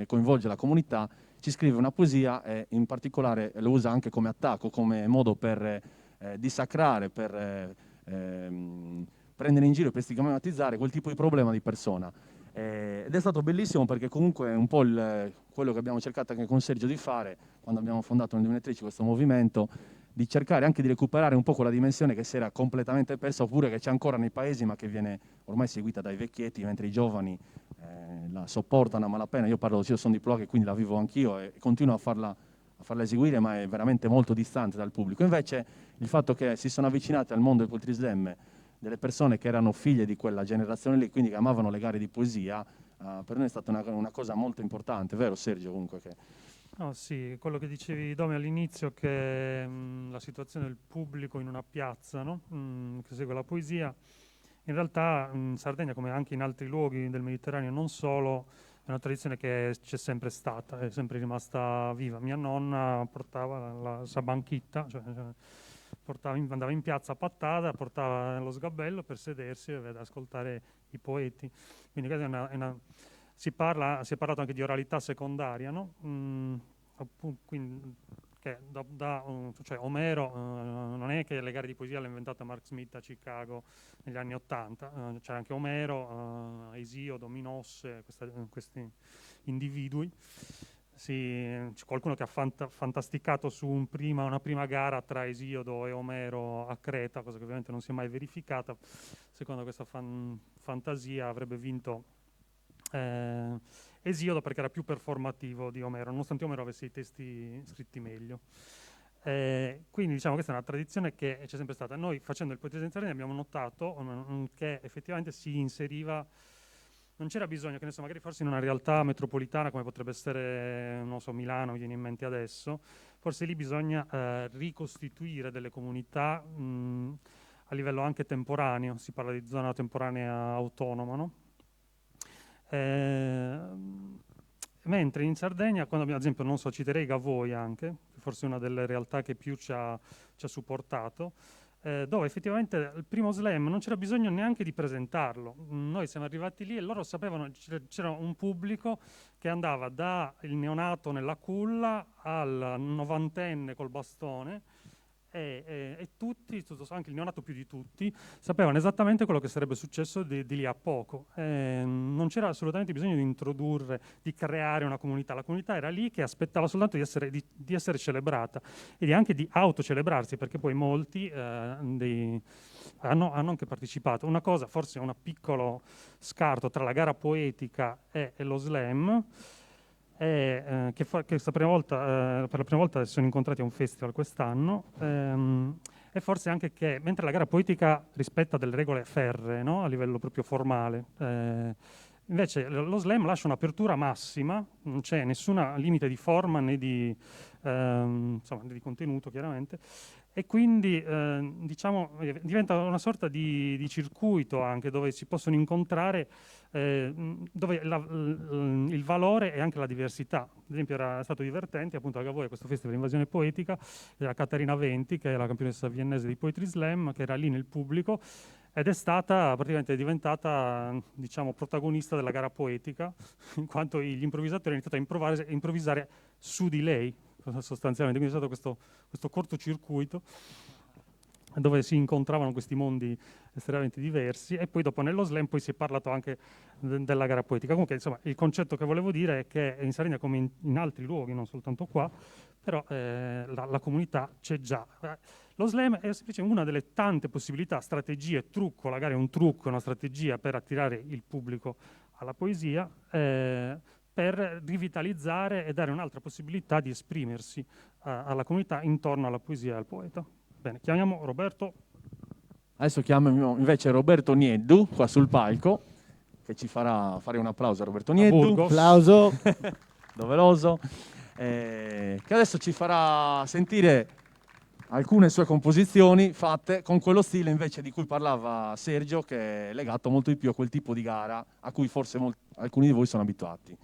coinvolge la comunità, ci scrive una poesia e in particolare lo usa anche come attacco, come modo per dissacrare, per prendere in giro e per stigmatizzare quel tipo di problema di persona. Ed è stato bellissimo, perché comunque è un po' quello che abbiamo cercato anche con Sergio di fare quando abbiamo fondato nel 2013 questo movimento, di cercare anche di recuperare un po' quella dimensione che si era completamente persa, oppure che c'è ancora nei paesi ma che viene ormai seguita dai vecchietti, mentre i giovani la sopportano a malapena. Io parlo, io sono di Ploaghe, quindi la vivo anch'io e continuo a farla eseguire, ma è veramente molto distante dal pubblico. Invece il fatto che si sono avvicinate al mondo del Poetry Slam delle persone che erano figlie di quella generazione lì, quindi che amavano le gare di poesia, per noi è stata una cosa molto importante, vero Sergio? Comunque che... No, sì, quello che dicevi Domi all'inizio, che la situazione del pubblico in una piazza, no? Che segue la poesia, in realtà in Sardegna, come anche in altri luoghi del Mediterraneo, non solo, è una tradizione che c'è sempre stata, è sempre rimasta viva. Mia nonna portava la sabanchitta, andava in piazza a Pattada, portava lo sgabello per sedersi e ad ascoltare i poeti. Quindi questa si è parlato anche di oralità secondaria, no? Quindi, che cioè Omero non è che le gare di poesia l'ha inventata Mark Smith a Chicago negli anni '80, c'era anche Omero, Esiodo, Minosse, questi individui. C'è qualcuno che ha fantasticato su una prima gara tra Esiodo e Omero a Creta, cosa che ovviamente non si è mai verificata. Secondo questa fantasia avrebbe vinto Esiodo perché era più performativo di Omero, nonostante Omero avesse i testi scritti meglio. Quindi diciamo questa è una tradizione che c'è sempre stata. Noi facendo il Poetry Slam Sardegna abbiamo notato che effettivamente si inseriva, non c'era bisogno, che ne so, magari forse in una realtà metropolitana come potrebbe essere, non so, Milano, mi viene in mente adesso, forse lì bisogna ricostituire delle comunità a livello anche temporaneo, si parla di zona temporanea autonoma, no? Mentre in Sardegna, quando abbiamo, ad esempio, non so, citerei Gavoi anche, che forse è una delle realtà che più ci ha supportato, dove effettivamente il primo slam non c'era bisogno neanche di presentarlo. Noi siamo arrivati lì e loro sapevano, c'era un pubblico che andava dal neonato nella culla al novantenne col bastone, e tutti, anche il neonato più di tutti, sapevano esattamente quello che sarebbe successo di lì a poco. Non c'era assolutamente bisogno di introdurre, di creare una comunità. La comunità era lì che aspettava soltanto di essere celebrata e anche di autocelebrarsi, perché poi molti hanno anche partecipato. Una cosa, forse un piccolo scarto tra la gara poetica e lo slam, che per la prima volta si sono incontrati a un festival quest'anno, e forse anche che mentre la gara poetica rispetta delle regole ferree, no? A livello proprio formale, invece lo slam lascia un'apertura massima, non c'è nessun limite di forma né di contenuto chiaramente, e quindi diciamo diventa una sorta di circuito anche dove si possono incontrare, dove il valore e anche la diversità. Ad esempio era stato divertente appunto a Gavoi, a questo festival di Invasione Poetica, era Caterina Venti, che è la campionessa viennese di Poetry Slam, che era lì nel pubblico ed è stata praticamente diventata, diciamo, protagonista della gara poetica, in quanto gli improvvisatori hanno iniziato a improvvisare su di lei sostanzialmente, quindi è stato questo cortocircuito dove si incontravano questi mondi estremamente diversi. E poi dopo nello slam poi si è parlato anche della gara poetica. Comunque insomma il concetto che volevo dire è che in Sardegna, come in altri luoghi, non soltanto qua, però la comunità c'è già. Lo slam è semplicemente una delle tante possibilità, strategie, trucco, la gara è un trucco, una strategia per attirare il pubblico alla poesia, per rivitalizzare e dare un'altra possibilità di esprimersi alla comunità intorno alla poesia e al poeta. Bene, chiamiamo Roberto. Adesso chiamiamo invece Roberto Nieddu qua sul palco, che ci farà fare un applauso a Roberto Nieddu. Applauso. Doveroso. Che adesso ci farà sentire alcune sue composizioni fatte con quello stile invece di cui parlava Sergio, che è legato molto di più a quel tipo di gara a cui forse alcuni di voi sono abituati.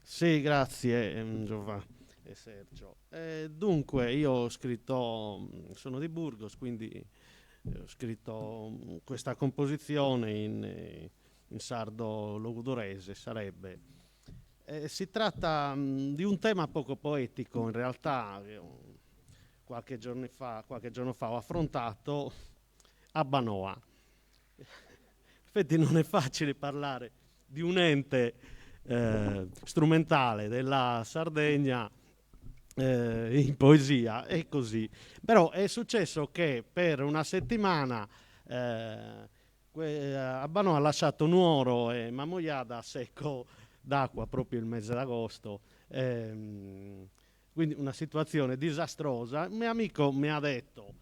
Sì, grazie Giovanni e Sergio. Dunque, io ho scritto, sono di Burgos, quindi ho scritto questa composizione in sardo logudorese, sarebbe. Si tratta di un tema poco poetico, in realtà qualche giorno fa ho affrontato a Banoa. Infatti non è facile parlare di un ente strumentale della Sardegna in poesia, è così. Però è successo che per una settimana Abano ha lasciato Nuoro e Mamoiada a secco d'acqua proprio il mese d'agosto, quindi una situazione disastrosa. Il mio amico mi ha detto: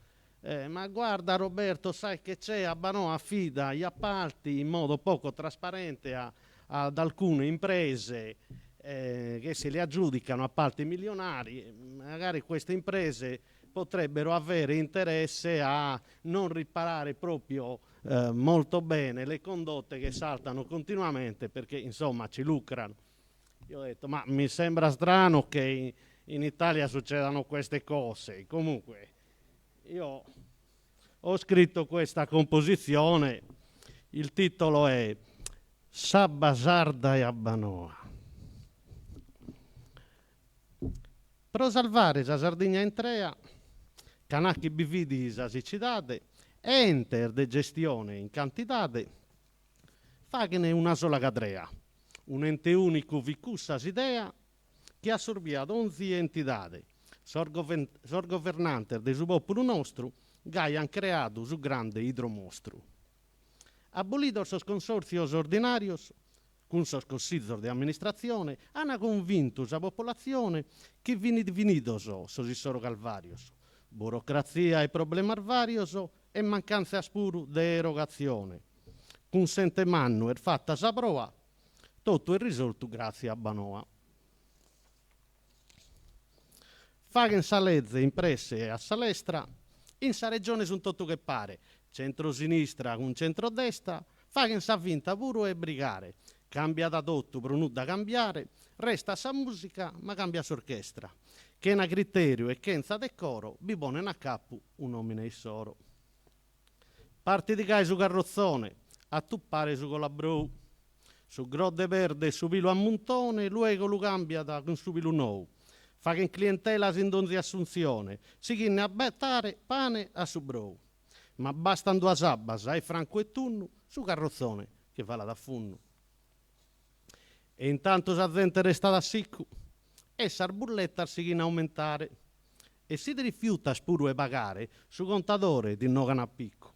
ma guarda Roberto, sai che c'è, Abano affida gli appalti in modo poco trasparente ad alcune imprese che se li aggiudicano appalti milionari. Magari queste imprese potrebbero avere interesse a non riparare proprio molto bene le condotte che saltano continuamente, perché insomma ci lucrano. Io ho detto: ma mi sembra strano che in Italia succedano queste cose. Comunque io ho scritto questa composizione, il titolo è Sabasarda e Abbanoa. Pro salvare la Sardegna intrea, canacchi bividi sa sicidade, enter de gestione in cantidade, faghene una sola cadrea, un ente unico vicussa s'idea, che assorbiado 11 entidade, sorgovernante de su popolo nostro, gai han creato su grande idromostru. Abolido sos consorcios ordinarios, con sos consiglios de amministrazione, hanno convinto la popolazione che vinidos sos issoro calvarios, burocrazia e problema varios e mancanza spuru de erogazione. Consente manno er fatta sa prova, tutto è risolto grazie a Banoa. Faghen salezze impresse a salestra, in sa regione sun tutto che pare, centro-sinistra con centro-destra, faghen sa vinta pure e brigare, cambia da tutto, per non da cambiare, resta sa musica ma cambia s'orchestra, che na criterio e che sa decoro, vi pone a capo un nomine issoro. Parti di gai su carrozzone, a tuppare su colabrou, su grodde verde su pilo a montone, luego lu cambia da con su pilo nou. Fa che in clientela si indonzi assunzione, si chinne a bettare pane a su brou. Ma bastando a sabbasa e franco e tunnu, su carrozzone che fa la da funnu. E intanto sa gente resta da siccu, e sarbulletta si chinne a aumentare, e si rifiuta spuru e pagare su contatore di no canapicco.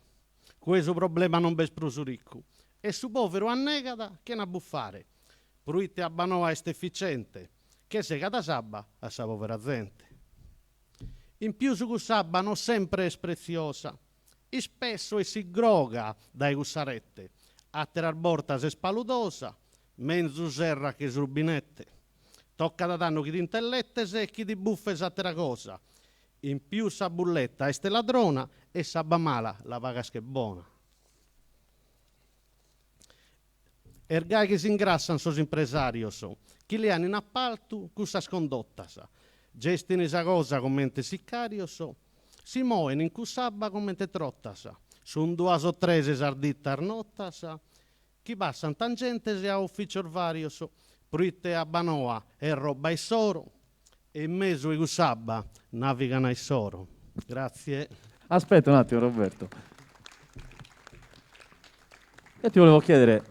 Questo problema non besprusu ricco, e su povero annegata che na buffare. Pruite a Banoa est efficiente, che se cada sabba a sa povera gente. In più su sabba non sempre è preziosa, e spesso e si groga dai gussarette, a terar borta se spaludosa, menzu serra che rubinette. Tocca da danno chi di intellette se chi di buffe sa tera cosa. In più sa bulletta este ladrona e sabba mala la paga che buona. Ergai che si ingrassan sos impresarios, chi li hanno in appalto cussa scondottasa, gestine sa cosa commente siccarios, si moen in cussabba commente trottasa, sun duas o trese sarditta arnottasa, chi passan tangente se a ufficio varios, pruite a Banoa e roba e soro, e in mezzo e cussabba navigano ai soro. Grazie. Aspetta un attimo Roberto. Io ti volevo chiedere,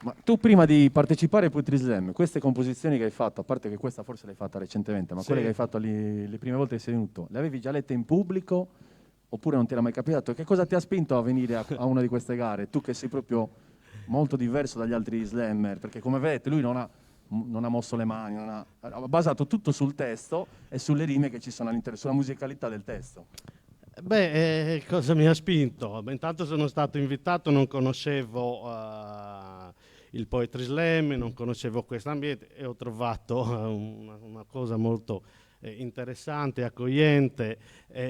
ma tu prima di partecipare ai Poetry Slam, queste composizioni che hai fatto, a parte che questa forse l'hai fatta recentemente, ma sì, quelle che hai fatto le prime volte che sei venuto, le avevi già lette in pubblico oppure non ti era mai capitato? Che cosa ti ha spinto a venire a una di queste gare? Tu che sei proprio molto diverso dagli altri slammer, perché come vedete lui non ha mosso le mani, ha basato tutto sul testo e sulle rime che ci sono all'interno, sulla musicalità del testo. Beh, cosa mi ha spinto? Beh, intanto sono stato invitato, non conoscevo il Poetry Slam, non conoscevo questo ambiente e ho trovato una cosa molto interessante, accogliente,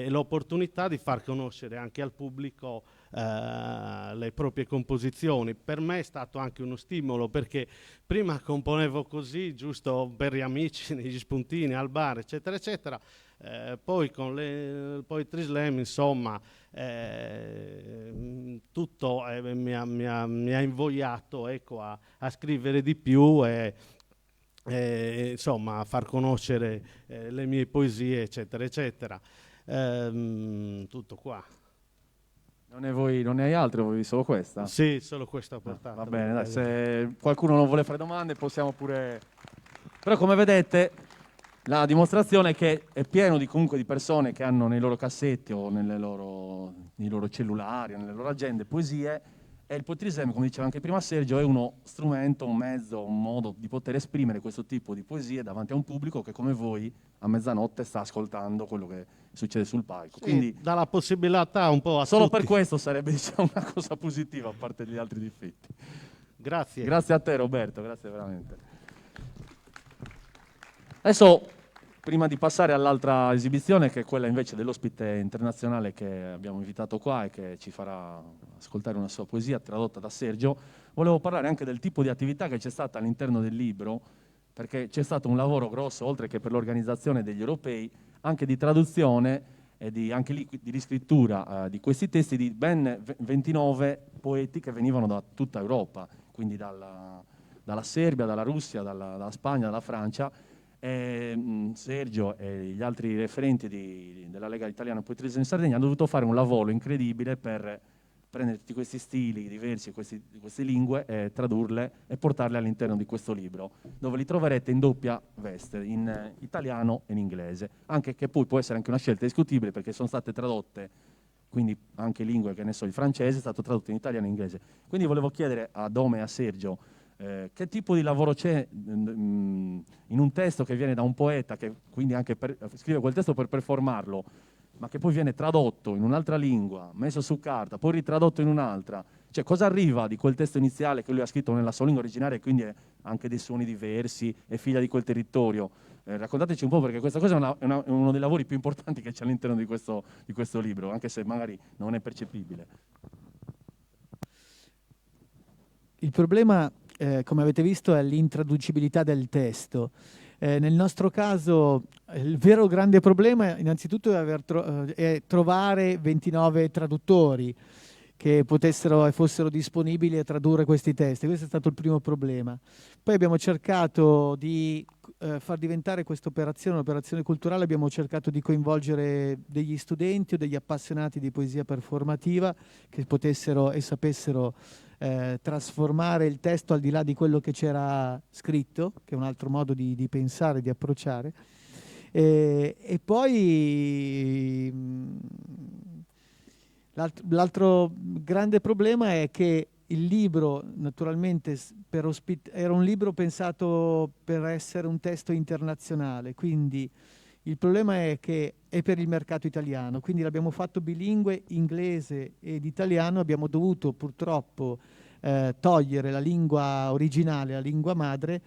l'opportunità di far conoscere anche al pubblico le proprie composizioni. Per me è stato anche uno stimolo, perché prima componevo così, giusto per gli amici, negli spuntini, al bar, eccetera, eccetera. Poi con il Poetry Slam, insomma, tutto mi ha invogliato, ecco, a scrivere di più e insomma a far conoscere le mie poesie, eccetera, eccetera. Tutto qua. Non ne hai altre, vuoi solo questa? Sì, solo questa ho portato. Va bene, dai, se qualcuno non vuole fare domande possiamo pure... Però come vedete La dimostrazione è che è pieno comunque di persone che hanno nei loro cassetti o nei loro cellulari, nelle loro agende poesie, e il Poetry Slam, come diceva anche prima Sergio, è uno strumento, un mezzo, un modo di poter esprimere questo tipo di poesie davanti a un pubblico che, come voi, a mezzanotte sta ascoltando quello che succede sul palco. Sì, Quindi dà la possibilità un po' a solo tutti. per questo sarebbe, diciamo, una cosa positiva, a parte gli altri difetti. Grazie. Grazie a te, Roberto, grazie veramente. Adesso, prima di passare all'altra esibizione, che è quella invece dell'ospite internazionale che abbiamo invitato qua e che ci farà ascoltare una sua poesia tradotta da Sergio, volevo parlare anche del tipo di attività che c'è stata all'interno del libro, perché c'è stato un lavoro grosso, oltre che per l'organizzazione degli europei, anche di traduzione e anche lì di riscrittura di questi testi di ben 29 poeti che venivano da tutta Europa, quindi dalla Serbia, dalla Russia, dalla Spagna, dalla Francia. Sergio e gli altri referenti della Lega Italiana Poetry Slam in Sardegna hanno dovuto fare un lavoro incredibile per prendere tutti questi stili diversi, queste lingue, e tradurle e portarle all'interno di questo libro, dove li troverete in doppia veste, in italiano e in inglese, anche che poi può essere anche una scelta discutibile perché sono state tradotte, quindi anche lingue, che ne so, il francese è stato tradotto in italiano e in inglese. Quindi volevo chiedere a Dome e a Sergio che tipo di lavoro c'è in un testo che viene da un poeta, che quindi anche scrive quel testo per performarlo, ma che poi viene tradotto in un'altra lingua, messo su carta, poi ritradotto in un'altra. Cioè, cosa arriva di quel testo iniziale che lui ha scritto nella sua lingua originaria e quindi è anche dei suoni diversi, è figlia di quel territorio? Raccontateci un po', perché questa cosa è uno dei lavori più importanti che c'è all'interno di questo libro, anche se magari non è percepibile. Il problema, come avete visto, è l'intraducibilità del testo. Nel nostro caso il vero grande problema innanzitutto è trovare 29 traduttori che potessero e fossero disponibili a tradurre questi testi. Questo è stato il primo problema. Poi abbiamo cercato di far diventare questa operazione un'operazione culturale, abbiamo cercato di coinvolgere degli studenti o degli appassionati di poesia performativa che potessero e sapessero trasformare il testo al di là di quello che c'era scritto, che è un altro modo di pensare, di approcciare. E poi l'altro grande problema è che il libro, naturalmente, era un libro pensato per essere un testo internazionale, quindi il problema è che è per il mercato italiano, quindi l'abbiamo fatto bilingue, inglese ed italiano. Abbiamo dovuto purtroppo togliere la lingua originale, la lingua madre,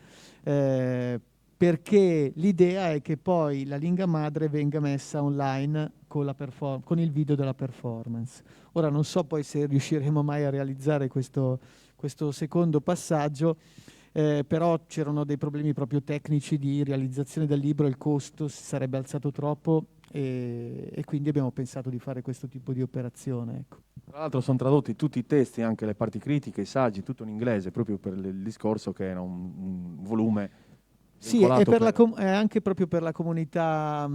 perché l'idea è che poi la lingua madre venga messa online con il video della performance. Ora non so poi se riusciremo mai a realizzare questo secondo passaggio, però c'erano dei problemi proprio tecnici di realizzazione del libro, il costo si sarebbe alzato troppo e quindi abbiamo pensato di fare questo tipo di operazione. Ecco. Tra l'altro sono tradotti tutti i testi, anche le parti critiche, i saggi, tutto in inglese, proprio per il discorso che era un volume. Sì, è anche proprio per la comunità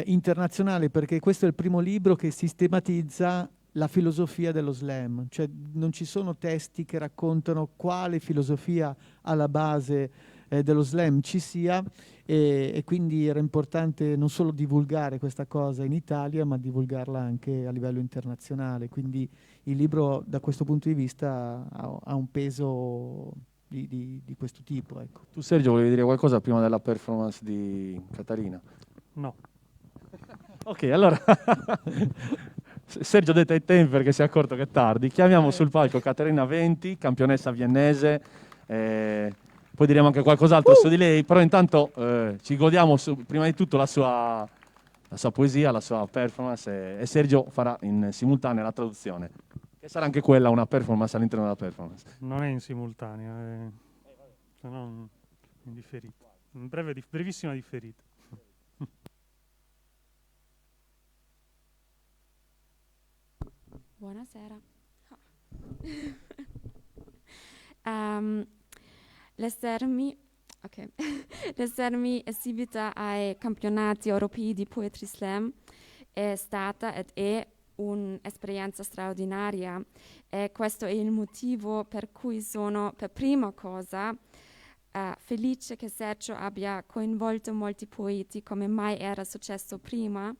internazionale, perché questo è il primo libro che sistematizza la filosofia dello slam, cioè non ci sono testi che raccontano quale filosofia alla base dello slam ci sia, e quindi era importante non solo divulgare questa cosa in Italia, ma divulgarla anche a livello internazionale. Quindi il libro da questo punto di vista ha un peso di questo tipo. Ecco. Tu Sergio volevi dire qualcosa prima della performance di Catarina? No. Ok, allora Sergio detta i tempi perché si è accorto che è tardi. Chiamiamo sul palco Caterina Venti, campionessa viennese, poi diremo anche qualcos'altro su di lei, però intanto ci godiamo prima di tutto la sua poesia, la sua performance, e Sergio farà in simultanea la traduzione, che sarà anche quella una performance all'interno della performance. Non è in simultanea, se no in differita. Brevissima differita. Buonasera. L'essermi esibita ai campionati europei di Poetry Slam è stata ed è un'esperienza straordinaria, e questo è il motivo per cui sono per prima cosa felice che Sergio abbia coinvolto molti poeti come mai era successo prima,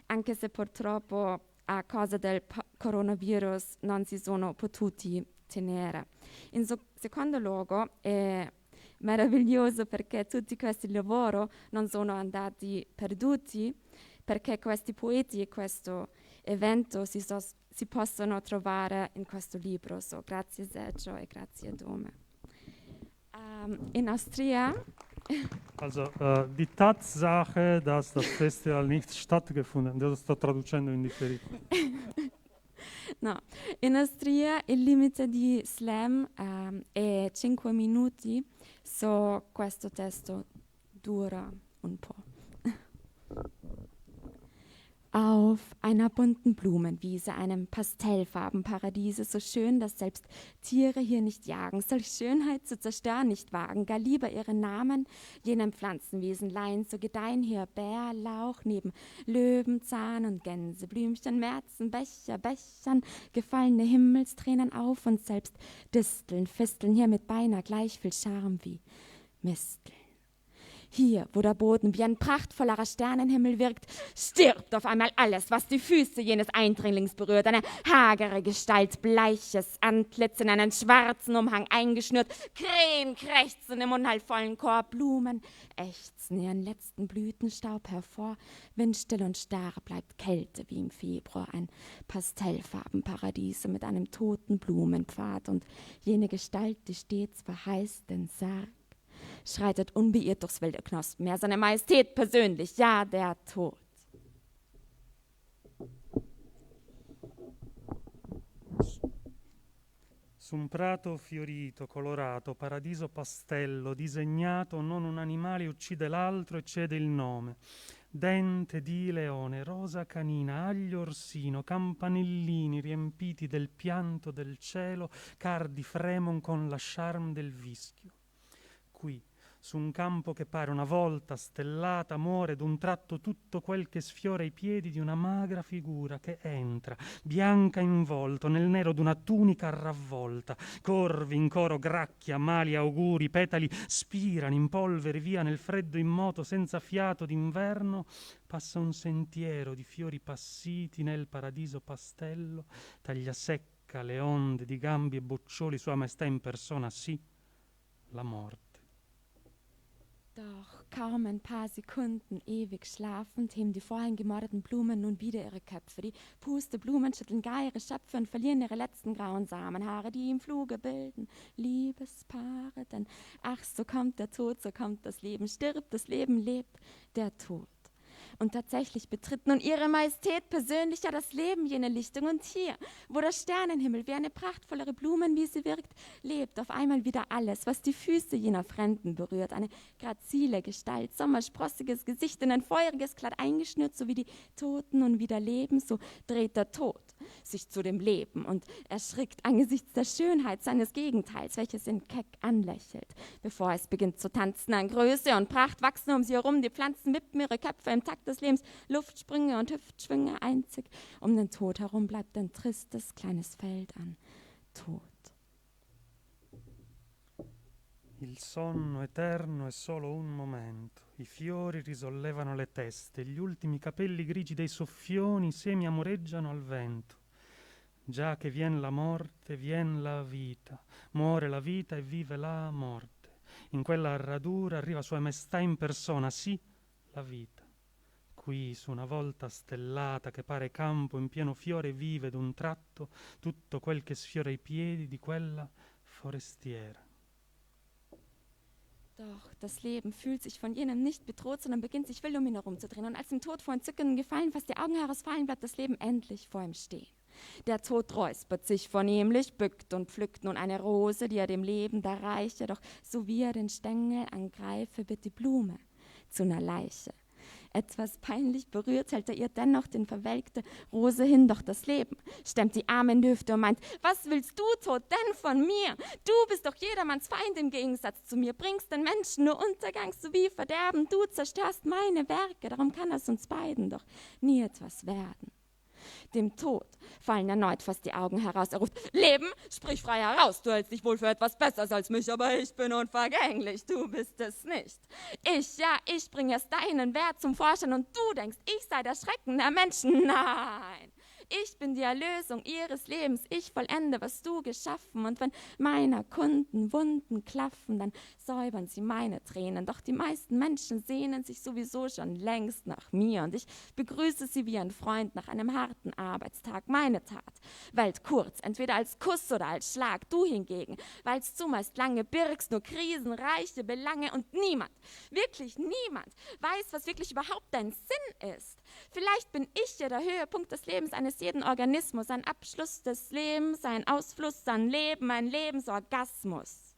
anche se purtroppo a causa del coronavirus non si sono potuti tenere. In secondo luogo è meraviglioso perché tutti questi lavori non sono andati perduti, perché questi poeti e questo evento si possono trovare in questo libro. So, grazie Sergio e grazie Dome. In Austria. Also die Tatsache, dass das Festival nicht stattgefunden hat, das sto traducendo in differito. No, in Austria il limite di slam è 5 minuti, so questo testo dura un po'. Auf einer bunten Blumenwiese, einem Pastellfarbenparadiese, so schön, dass selbst Tiere hier nicht jagen, solch Schönheit zu zerstören nicht wagen, gar lieber ihren Namen jenem Pflanzenwesen leihen, so gedeihen hier Bärlauch neben Löwenzahn und Gänseblümchen, Märzen, Becher, Bechern, gefallene Himmelstränen auf und selbst Disteln, Fisteln hier mit beinahe gleich viel Charme wie Misteln. Hier, wo der Boden wie ein prachtvollerer Sternenhimmel wirkt, stirbt auf einmal alles, was die Füße jenes Eindringlings berührt. Eine hagere Gestalt, bleiches Antlitz in einen schwarzen Umhang eingeschnürt, Krähen krächzen im unheilvollen Chor, Blumen ächzen ihren letzten Blütenstaub hervor, windstill und starr bleibt Kälte wie im Februar, ein Pastellfarbenparadiese mit einem toten Blumenpfad und jene Gestalt, die stets verheißt den Sarg, schreitet unbeirrt durchs wilde Knospenmeer, seine Majestät persönlich, ja, der Tod. Su un prato fiorito, colorato, paradiso pastello, disegnato, non un animale uccide l'altro e cede il nome. Dente di leone, rosa canina, aglio orsino, campanellini riempiti del pianto del cielo, cardi fremon con la charme del vischio. Qui, su un campo che pare una volta stellata, muore d'un tratto tutto quel che sfiora i piedi di una magra figura che entra, bianca in volto, nel nero d'una tunica ravvolta. Corvi in coro, gracchia, mali auguri, petali spirano in polvere via nel freddo immoto senza fiato d'inverno. Passa un sentiero di fiori passiti nel paradiso pastello, taglia secca le onde di gambi e boccioli, sua maestà in persona, sì, la morte. Doch kaum ein paar Sekunden ewig schlafend heben die vorhin gemordeten Blumen nun wieder ihre Köpfe. Die Pusteblumen schütteln gar ihre Schöpfe und verlieren ihre letzten grauen Samenhaare, die im Fluge bilden Liebespaare. Denn ach, so kommt der Tod, so kommt das Leben, stirbt das Leben, lebt der Tod. Und tatsächlich betritt nun ihre Majestät persönlich ja das Leben, jene Lichtung. Und hier, wo der Sternenhimmel wie eine prachtvollere Blumenwiese wirkt, lebt auf einmal wieder alles, was die Füße jener Fremden berührt. Eine grazile Gestalt, sommersprossiges Gesicht in ein feuriges Kleid eingeschnürt, so wie die Toten nun wieder leben, so dreht der Tod sich zu dem Leben und erschrickt angesichts der Schönheit seines Gegenteils, welches ihn keck anlächelt. Bevor es beginnt zu tanzen, an Größe und Pracht wachsen um sie herum, die Pflanzen wippen ihre Köpfe im Takt des Lebens, Luftsprünge und Hüftschwünge einzig. Um den Tod herum bleibt ein tristes kleines Feld an Tod. Il sonno eterno è solo un momento. I fiori risollevano le teste, gli ultimi capelli grigi dei soffioni, i semi amoreggiano al vento. Già che vien la morte, vien la vita. Muore la vita e vive la morte. In quella radura arriva Sua Maestà in persona, sì, la vita. Qui, su una volta stellata che pare campo in pieno fiore, vive d'un tratto tutto quel che sfiora i piedi di quella forestiera. Doch das Leben fühlt sich von jenem nicht bedroht, sondern beginnt sich wild um ihn herumzudrehen. Und als dem Tod vor Entzücken gefallen, fast die Augen herausfallen, bleibt das Leben endlich vor ihm stehen. Der Tod räuspert sich vornehmlich, bückt und pflückt nun eine Rose, die er dem Leben da reiche. Doch so wie er den Stängel angreife, wird die Blume zu einer Leiche. Etwas peinlich berührt hält er ihr dennoch den verwelkte Rose hin, doch das Leben stemmt die Arme in die Hüfte und meint, was willst du, Tod, denn von mir? Du bist doch jedermanns Feind im Gegensatz zu mir, bringst den Menschen nur Untergang sowie Verderben, du zerstörst meine Werke, darum kann es uns beiden doch nie etwas werden. Dem Tod fallen erneut fast die Augen heraus. Er ruft, Leben, sprich frei heraus. Du hältst dich wohl für etwas Besseres als mich, aber ich bin unvergänglich. Du bist es nicht. Ich bringe erst deinen Wert zum Vorschein und du denkst, ich sei der Schrecken der Menschen. Nein. Ich bin die Erlösung ihres Lebens. Ich vollende, was du geschaffen. Und wenn meiner Kunden Wunden klaffen, dann säubern sie meine Tränen. Doch die meisten Menschen sehnen sich sowieso schon längst nach mir. Und ich begrüße sie wie ein Freund nach einem harten Arbeitstag. Meine Tat wählt kurz, entweder als Kuss oder als Schlag. Du hingegen, weil's zumeist lange birgst, nur Krisen, reiche Belange. Und niemand, wirklich niemand, weiß, was wirklich überhaupt dein Sinn ist. Vielleicht bin ich ja der Höhepunkt des Lebens eines jeden Organismus, ein Abschluss des Lebens, ein Ausfluss, ein Leben, ein Lebensorgasmus.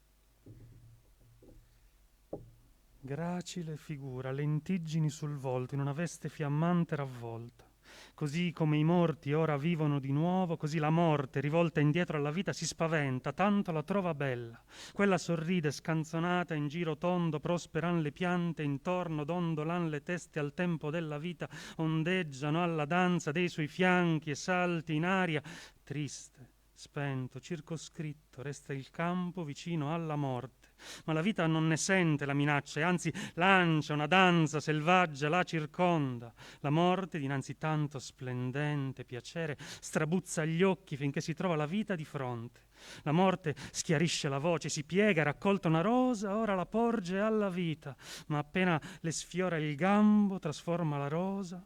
Gracile figura, lentiggini sul volto, in una veste fiammante ravvolta. Così come i morti ora vivono di nuovo, così la morte, rivolta indietro alla vita, si spaventa, tanto la trova bella. Quella sorride scanzonata, in giro tondo, prosperan le piante, intorno dondolan le teste al tempo della vita, ondeggiano alla danza dei suoi fianchi e salti in aria. Triste, spento, circoscritto, resta il campo vicino alla morte. Ma la vita non ne sente la minaccia e anzi lancia una danza selvaggia, la circonda. La morte, dinanzi tanto splendente piacere, strabuzza gli occhi finché si trova la vita di fronte. La morte schiarisce la voce, si piega, raccolta una rosa, ora la porge alla vita, ma appena le sfiora il gambo trasforma la rosa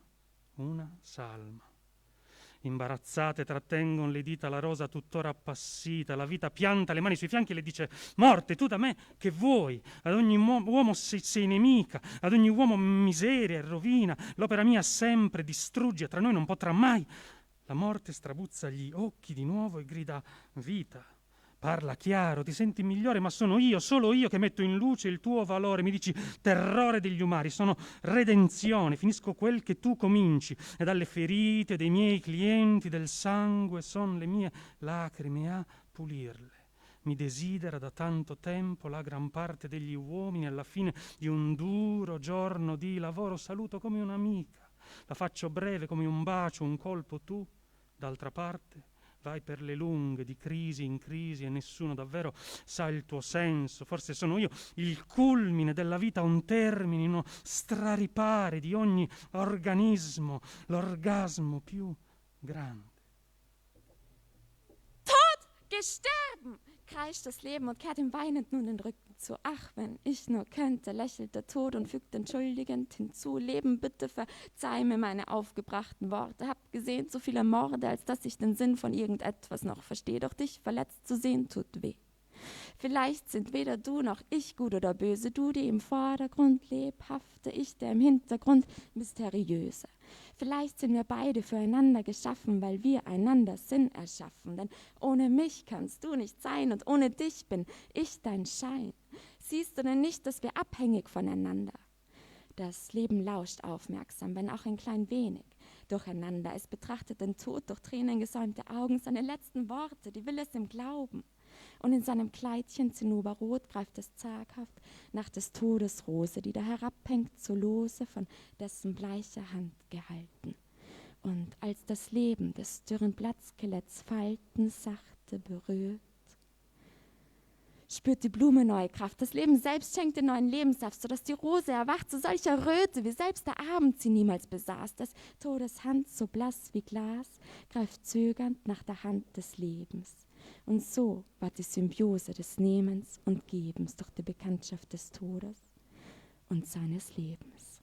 una salma. Imbarazzate trattengon le dita la rosa tuttora appassita, la vita pianta le mani sui fianchi e le dice: morte, tu da me che vuoi? Ad ogni uomo sei nemica, ad ogni uomo miseria e rovina, l'opera mia sempre distrugge, tra noi non potrà mai. La morte strabuzza gli occhi di nuovo e grida: vita, parla chiaro, ti senti migliore, ma sono io, solo io che metto in luce il tuo valore. Mi dici terrore degli umani, sono redenzione, finisco quel che tu cominci, e dalle ferite dei miei clienti del sangue son le mie lacrime a pulirle. Mi desidera da tanto tempo la gran parte degli uomini, alla fine di un duro giorno di lavoro saluto come un'amica, la faccio breve come un bacio, un colpo. Tu, d'altra parte, vai per le lunghe di crisi in crisi e nessuno davvero sa il tuo senso. Forse sono io il culmine della vita, un termine, uno straripare di ogni organismo, l'orgasmo più grande. Tod, gestorben, kreischt das Leben und kehrt ihm weinend nun den Rücken zu. Ach, wenn ich nur könnte, lächelt der Tod und fügt entschuldigend hinzu: Leben, bitte verzeih mir meine aufgebrachten Worte. Hab gesehen so viele Morde, als dass ich den Sinn von irgendetwas noch verstehe. Doch dich verletzt zu sehen tut weh. Vielleicht sind weder du noch ich gut oder böse, du, die im Vordergrund lebhafte, ich, der im Hintergrund mysteriöse. Vielleicht sind wir beide füreinander geschaffen, weil wir einander Sinn erschaffen. Denn ohne mich kannst du nicht sein und ohne dich bin ich dein Schein. Siehst du denn nicht, dass wir abhängig voneinander? Das Leben lauscht aufmerksam, wenn auch ein klein wenig durcheinander. Es betrachtet den Tod durch tränengesäumte Augen, seine letzten Worte, die will es ihm glauben. Und in seinem Kleidchen zinnoberrot greift es zaghaft nach des Todes Rose, die da herabhängt, so lose von dessen bleicher Hand gehalten. Und als das Leben des dürren Blattskeletts Falten sachte berührt, spürt die Blume neue Kraft. Das Leben selbst schenkt den neuen Lebenssaft, sodass die Rose erwacht zu solcher Röte, wie selbst der Abend sie niemals besaß. Des Todes Hand, so blass wie Glas, greift zögernd nach der Hand des Lebens. Und so war die Symbiose des Nehmens und Gebens durch die Bekanntschaft des Todes und seines Lebens.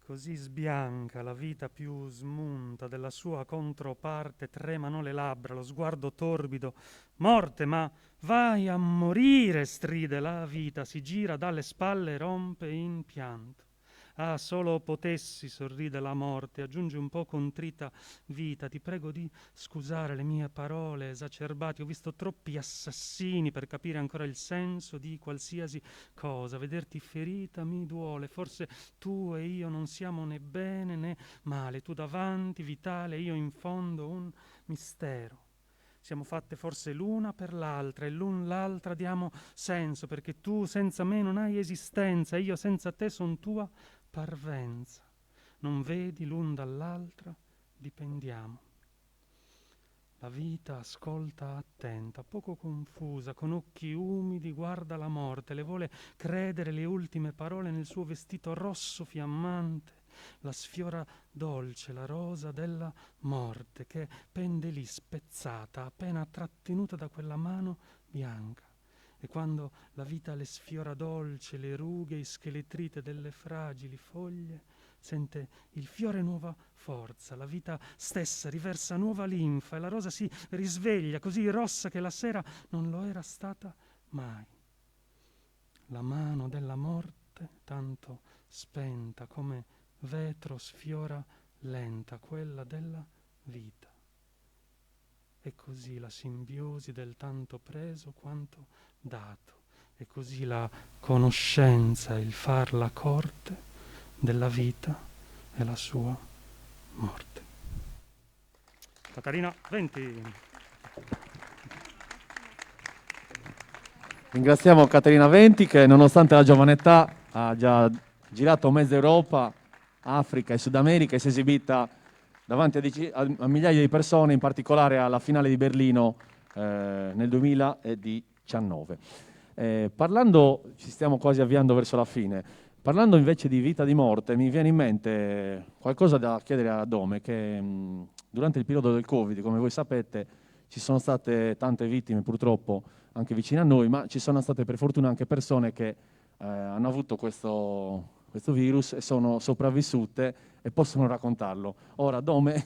Così sbianca la vita più smunta della sua controparte, tremano le labbra, lo sguardo torbido. Morte, ma vai a morire, stride la vita, si gira dalle spalle e rompe in pianto. Ah, solo potessi, sorride la morte, aggiunge un po' contrita: vita, ti prego di scusare le mie parole esacerbate. Ho visto troppi assassini per capire ancora il senso di qualsiasi cosa. Vederti ferita mi duole. Forse tu e io non siamo né bene né male. Tu davanti, vitale, io in fondo un mistero. Siamo fatte forse l'una per l'altra e l'un l'altra diamo senso, perché tu senza me non hai esistenza e io senza te son tua parvenza. non vedi l'un dall'altra, dipendiamo. La vita ascolta attenta, poco confusa, con occhi umidi guarda la morte, le vuole credere le ultime parole nel suo vestito rosso fiammante, la sfiora dolce, la rosa della morte che pende lì spezzata, appena trattenuta da quella mano bianca. E quando la vita le sfiora dolce, le rughe ischeletrite delle fragili foglie, sente il fiore nuova forza, la vita stessa riversa nuova linfa e la rosa si risveglia così rossa che la sera non lo era stata mai. La mano della morte, tanto spenta come vetro, sfiora lenta quella della vita. E così la simbiosi del tanto preso quanto dato, e così la conoscenza, il far la corte della vita e la sua morte. Caterina Venti. Ringraziamo Caterina Venti che nonostante la giovane età ha già girato mezza Europa, Africa e Sud America e si è esibita davanti a migliaia di persone, in particolare alla finale di Berlino nel 2019. Ci stiamo quasi avviando verso la fine. Parlando invece di vita e di morte, mi viene in mente qualcosa da chiedere a Dome, che durante il periodo del Covid, come voi sapete, ci sono state tante vittime purtroppo anche vicine a noi, ma ci sono state per fortuna anche persone che hanno avuto questo virus e sono sopravvissute e possono raccontarlo. Ora Dome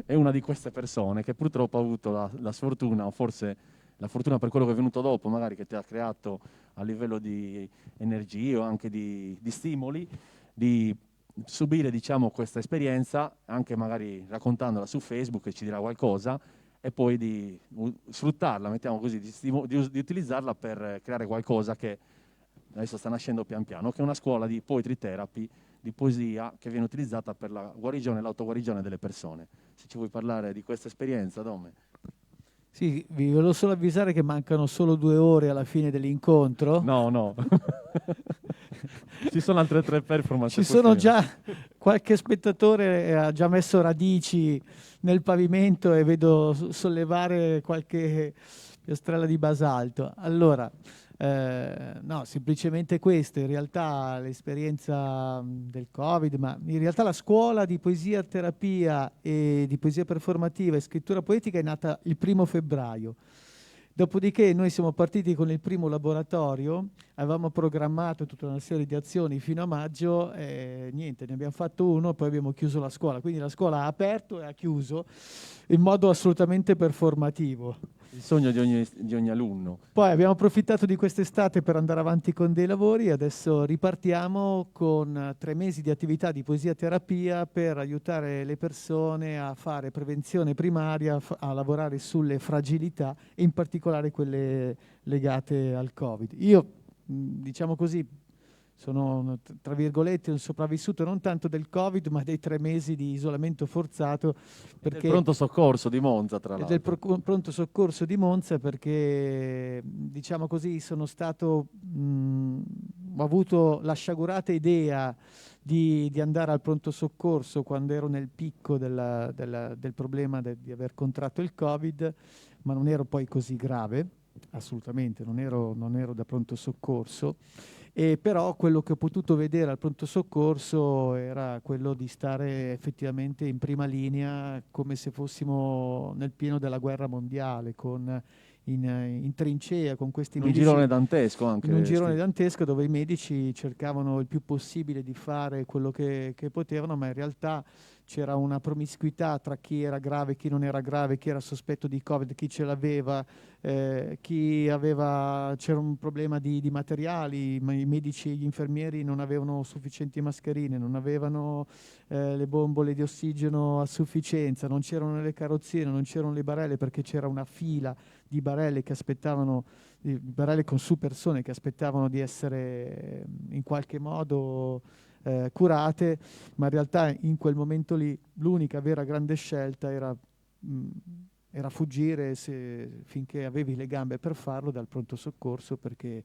è una di queste persone che purtroppo ha avuto la sfortuna, o forse la fortuna per quello che è venuto dopo, magari che ti ha creato a livello di energie o anche di stimoli, di subire, diciamo, questa esperienza, anche magari raccontandola su Facebook, che ci dirà qualcosa, e poi di sfruttarla, mettiamo così, di utilizzarla per creare qualcosa che adesso sta nascendo pian piano, che è una scuola di poetry therapy, di poesia, che viene utilizzata per la guarigione e l'autoguarigione delle persone. Se ci vuoi parlare di questa esperienza, Dome. Sì, vi volevo solo avvisare che mancano solo 2 ore alla fine dell'incontro. No. Ci sono altre 3 performance. Ci sono già, qualche spettatore ha già messo radici nel pavimento e vedo sollevare qualche piastrella di basalto. Allora, no, semplicemente questo. In realtà l'esperienza del Covid, ma in realtà la scuola di poesia terapia e di poesia performativa e scrittura poetica è nata il 1° febbraio. Dopodiché noi siamo partiti con il primo laboratorio, avevamo programmato tutta una serie di azioni fino a maggio e niente, ne abbiamo fatto uno, poi abbiamo chiuso la scuola. Quindi la scuola ha aperto e ha chiuso in modo assolutamente performativo. Il sogno di ogni alunno. Poi abbiamo approfittato di quest'estate per andare avanti con dei lavori e adesso ripartiamo con 3 mesi di attività di poesia terapia per aiutare le persone a fare prevenzione primaria, a lavorare sulle fragilità, in particolare quelle legate al Covid. Io, diciamo così, sono, tra virgolette, un sopravvissuto non tanto del Covid, ma dei 3 mesi di isolamento forzato. Del pronto soccorso di Monza, tra l'altro. Del pronto soccorso di Monza, perché, diciamo così, sono stato, ho avuto la sciagurata idea di andare al pronto soccorso quando ero nel picco del problema di aver contratto il Covid, ma non ero poi così grave, assolutamente, non ero da pronto soccorso. E però quello che ho potuto vedere al pronto soccorso era quello di stare effettivamente in prima linea, come se fossimo nel pieno della guerra mondiale, in trincea con questi medici. In un girone dantesco anche. In un girone dantesco dove i medici cercavano il più possibile di fare quello che potevano, ma in realtà c'era una promiscuità tra chi era grave, chi non era grave, chi era sospetto di Covid, chi ce l'aveva, c'era un problema di materiali, ma i medici e gli infermieri non avevano sufficienti mascherine, non avevano le bombole di ossigeno a sufficienza, non c'erano le carrozzine, non c'erano le barelle perché c'era una fila di barelle che aspettavano, di barelle con su persone che aspettavano di essere in qualche modo curate, ma in realtà in quel momento lì l'unica vera grande scelta era fuggire finché avevi le gambe per farlo dal pronto soccorso, perché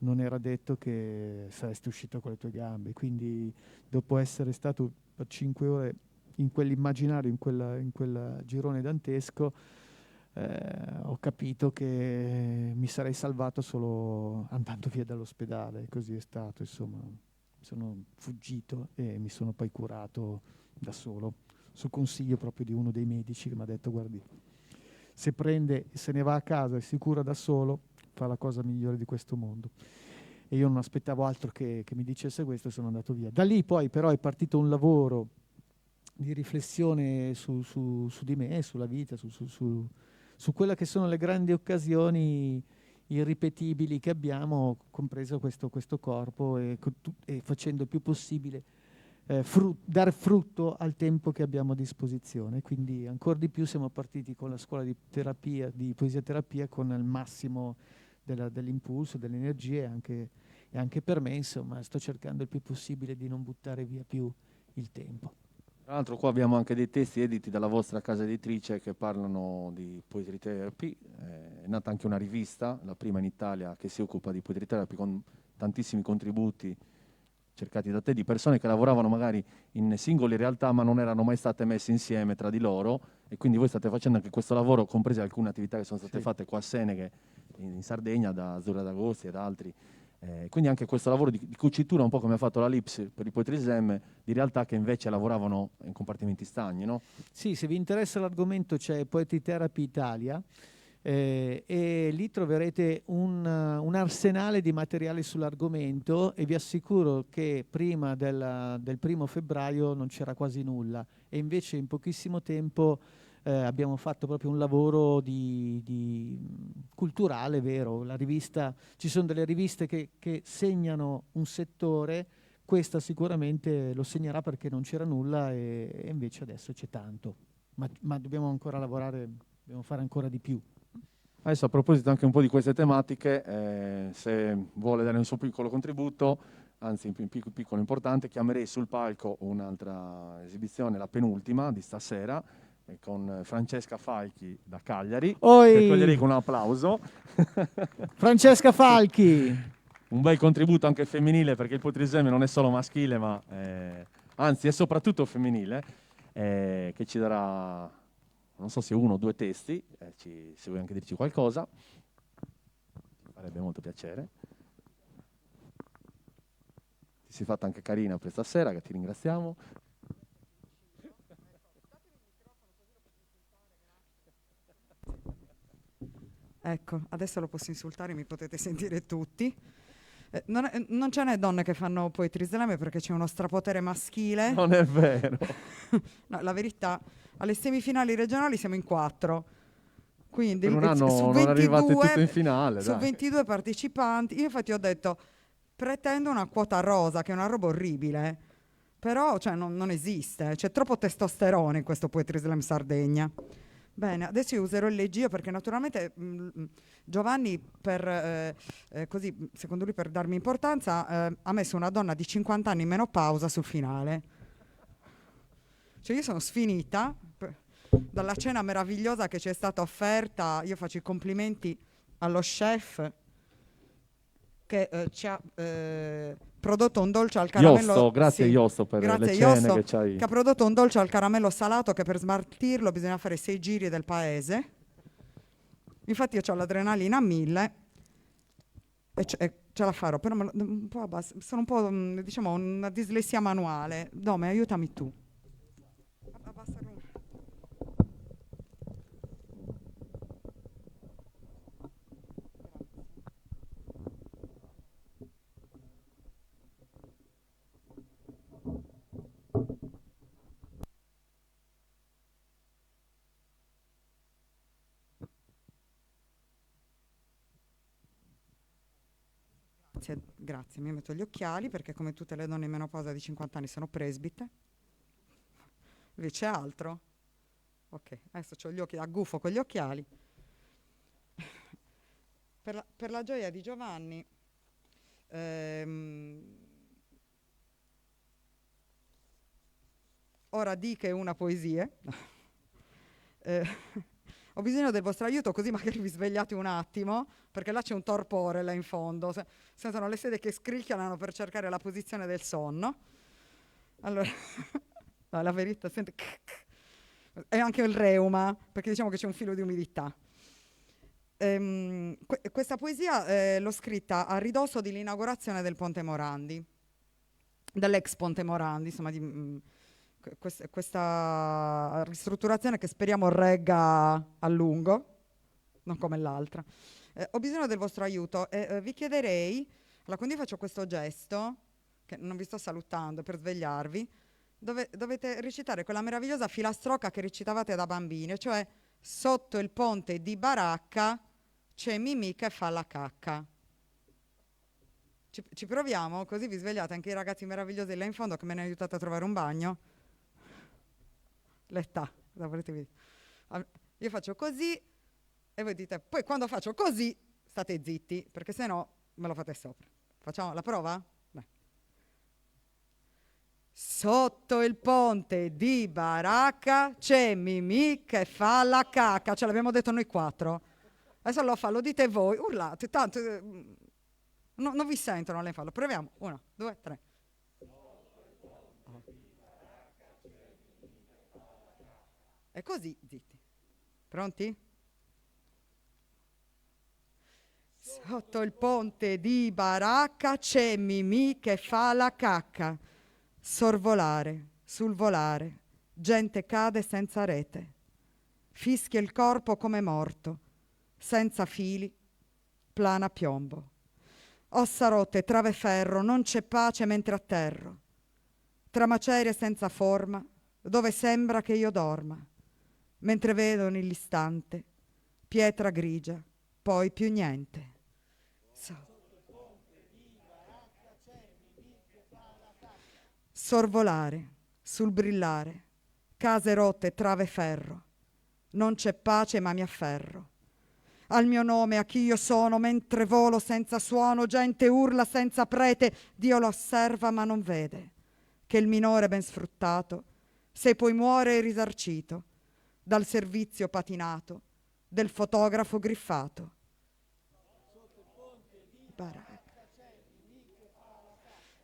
non era detto che saresti uscito con le tue gambe. Quindi dopo essere stato per 5 ore in quell'immaginario, in quel girone dantesco, ho capito che mi sarei salvato solo andando via dall'ospedale. Così è stato, insomma. Sono fuggito e mi sono poi curato da solo, su consiglio proprio di uno dei medici che mi ha detto: guardi, se prende e se ne va a casa e si cura da solo, fa la cosa migliore di questo mondo. E io non aspettavo altro che mi dicesse questo e sono andato via. Da lì poi però è partito un lavoro di riflessione su di me, sulla vita, su quelle che sono le grandi occasioni irripetibili che abbiamo, compreso questo corpo, e facendo il più possibile dar frutto al tempo che abbiamo a disposizione. Quindi ancora di più siamo partiti con la scuola di terapia, di poesia terapia, con il massimo dell'impulso, dell'energia, e anche per me, insomma, sto cercando il più possibile di non buttare via più il tempo. Tra l'altro qua abbiamo anche dei testi editi dalla vostra casa editrice che parlano di poetry therapy. È nata anche una rivista, la prima in Italia, che si occupa di poetry therapy, con tantissimi contributi cercati da te, di persone che lavoravano magari in singole realtà ma non erano mai state messe insieme tra di loro, e quindi voi state facendo anche questo lavoro, comprese alcune attività che sono state fatte qua a Seneghe, in Sardegna, da Azzurra d'Agosti ed altri. Quindi anche questo lavoro di cucitura, un po' come ha fatto la Lips per i Poetry Slam, di realtà che invece lavoravano in compartimenti stagni, no? Sì, se vi interessa l'argomento c'è Poetry Therapy Italia, e lì troverete un arsenale di materiali sull'argomento, e vi assicuro che prima del 1° febbraio non c'era quasi nulla, e invece in pochissimo tempo abbiamo fatto proprio un lavoro culturale vero. La rivista, ci sono delle riviste che segnano un settore, questa sicuramente lo segnerà perché non c'era nulla, e invece adesso c'è tanto, ma dobbiamo ancora lavorare, dobbiamo fare ancora di più. Adesso, a proposito anche un po' di queste tematiche, se vuole dare un suo piccolo contributo, anzi piccolo importante, chiamerei sul palco un'altra esibizione, la penultima di stasera, con Francesca Falchi da Cagliari, che toglierei con un applauso. Francesca Falchi! Un bel contributo anche femminile, perché il Poetry Slam non è solo maschile, ma anzi è soprattutto femminile, che ci darà, non so se 1 o 2 testi, se vuoi anche dirci qualcosa, ci farebbe molto piacere. Ti sei fatta anche carina per stasera, che ti ringraziamo. Ecco, adesso lo posso insultare, mi potete sentire tutti. Non ce n'è donne che fanno Poetry Slam perché c'è uno strapotere maschile. Non è vero. No, la verità, alle semifinali regionali siamo in 4. Quindi per un anno su non 22, arrivate tutte in finale. Su 22 partecipanti, io infatti ho detto, pretendo una quota rosa, che è una roba orribile, però cioè, non esiste, c'è troppo testosterone in questo Poetry Slam Sardegna. Bene, adesso io userò il leggio perché naturalmente Giovanni, così, secondo lui, per darmi importanza, ha messo una donna di 50 anni in menopausa sul finale. Cioè io sono sfinita dalla cena meravigliosa che ci è stata offerta. Io faccio i complimenti allo chef che ci ha prodotto un dolce al caramello. Grazie Iosto per le cene che c'hai. Che ha prodotto un dolce al caramello salato che per smaltirlo bisogna fare 6 giri del paese. Infatti io ho l'adrenalina a 1000 e ce la farò, però un po' sono un po', diciamo, una dislessia manuale. Dome, aiutami tu. Abbassarlo. Grazie, mi metto gli occhiali perché come tutte le donne in menopausa di 50 anni sono presbite. Lì c'è altro? Ok, adesso ho gli occhi a gufo con gli occhiali. Per la gioia di Giovanni, ora di che è una poesia. Ho bisogno del vostro aiuto, così magari vi svegliate un attimo, perché là c'è un torpore là in fondo. Sentono le sedie che scricchiolano per cercare la posizione del sonno. Allora, no, la verità, sente... E anche il reuma, perché diciamo che c'è un filo di umidità. Questa poesia l'ho scritta a ridosso dell'inaugurazione del Ponte Morandi, dell'ex Ponte Morandi, insomma, questa ristrutturazione che speriamo regga a lungo, non come l'altra. Ho bisogno del vostro aiuto e vi chiederei, allora, quando io faccio questo gesto, che non vi sto salutando per svegliarvi, dovete recitare quella meravigliosa filastrocca che recitavate da bambine, cioè sotto il ponte di Baracca c'è Mimì che fa la cacca. Ci proviamo? Così vi svegliate anche i ragazzi meravigliosi là in fondo che me ne aiutate a trovare un bagno. L'età, la volete vedere? Io faccio così e voi dite, poi quando faccio così state zitti, perché se no me lo fate sopra. Facciamo la prova? Beh. Sotto il ponte di Baracca c'è Mimì che fa la cacca. Ce l'abbiamo detto noi 4. Adesso lo dite voi, urlate, tanto non vi sentono lei farlo. Proviamo, 1, 2, 3. E così, zitti. Pronti? Sotto il ponte di Baracca c'è Mimì che fa la cacca. Sorvolare, sul volare, gente cade senza rete. Fischia il corpo come morto, senza fili, plana piombo. Ossa rotte, trave ferro, non c'è pace mentre atterro. Tra macerie senza forma, dove sembra che io dorma. Mentre vedo nell'istante pietra grigia, poi più niente. Sorvolare, sul brillare, case rotte, trave ferro. Non c'è pace ma mi afferro. Al mio nome, a chi io sono, mentre volo senza suono, gente urla senza prete, Dio lo osserva ma non vede, che il minore ben sfruttato, se poi muore è risarcito, dal servizio patinato, del fotografo griffato.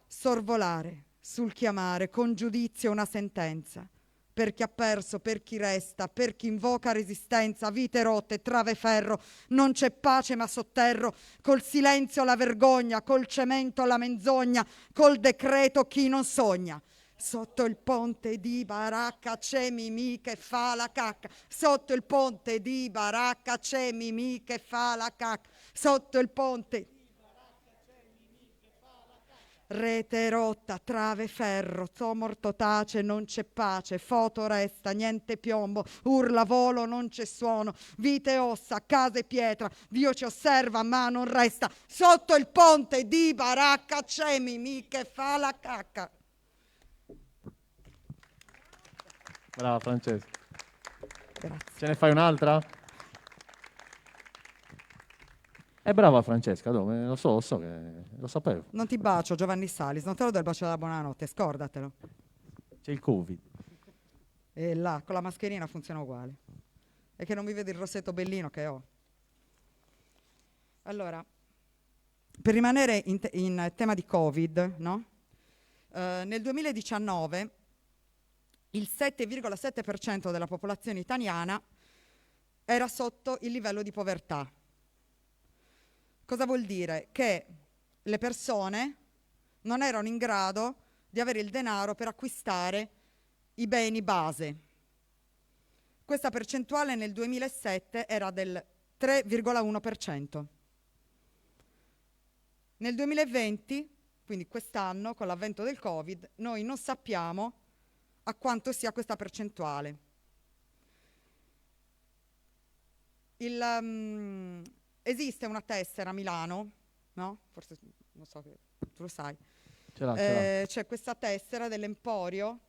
Sorvolare, sul chiamare, con giudizio una sentenza, per chi ha perso, per chi resta, per chi invoca resistenza, vite rotte, trave ferro, non c'è pace ma sotterro, col silenzio la vergogna, col cemento la menzogna, col decreto chi non sogna. Sotto il ponte di Baracca c'è Mimì che fa la cacca. Sotto il ponte di Baracca c'è Mimì che fa la cacca. Sotto il ponte. Rete rotta, trave ferro, morto tace, non c'è pace, foto resta, niente piombo, urla volo, non c'è suono, vite ossa, case pietra, Dio ci osserva ma non resta. Sotto il ponte di Baracca c'è Mimì che fa la cacca. Brava Francesca. Grazie. Ce ne fai un'altra? È brava Francesca, dove? Lo so che lo sapevo. Non ti bacio Giovanni Salis, non te lo do il bacio della buonanotte, scordatelo. C'è il Covid. E là, con la mascherina funziona uguale. E che non mi vedi il rossetto bellino che ho. Allora, per rimanere in tema di Covid, no? Nel 2019 il 7,7% della popolazione italiana era sotto il livello di povertà. Cosa vuol dire? Che le persone non erano in grado di avere il denaro per acquistare i beni base. Questa percentuale nel 2007 era del 3,1%. Nel 2020, quindi quest'anno, con l'avvento del Covid, noi non sappiamo a quanto sia questa percentuale. Esiste una tessera a Milano, no? Forse non so, tu lo sai. Ce l'ha. C'è questa tessera dell'Emporio,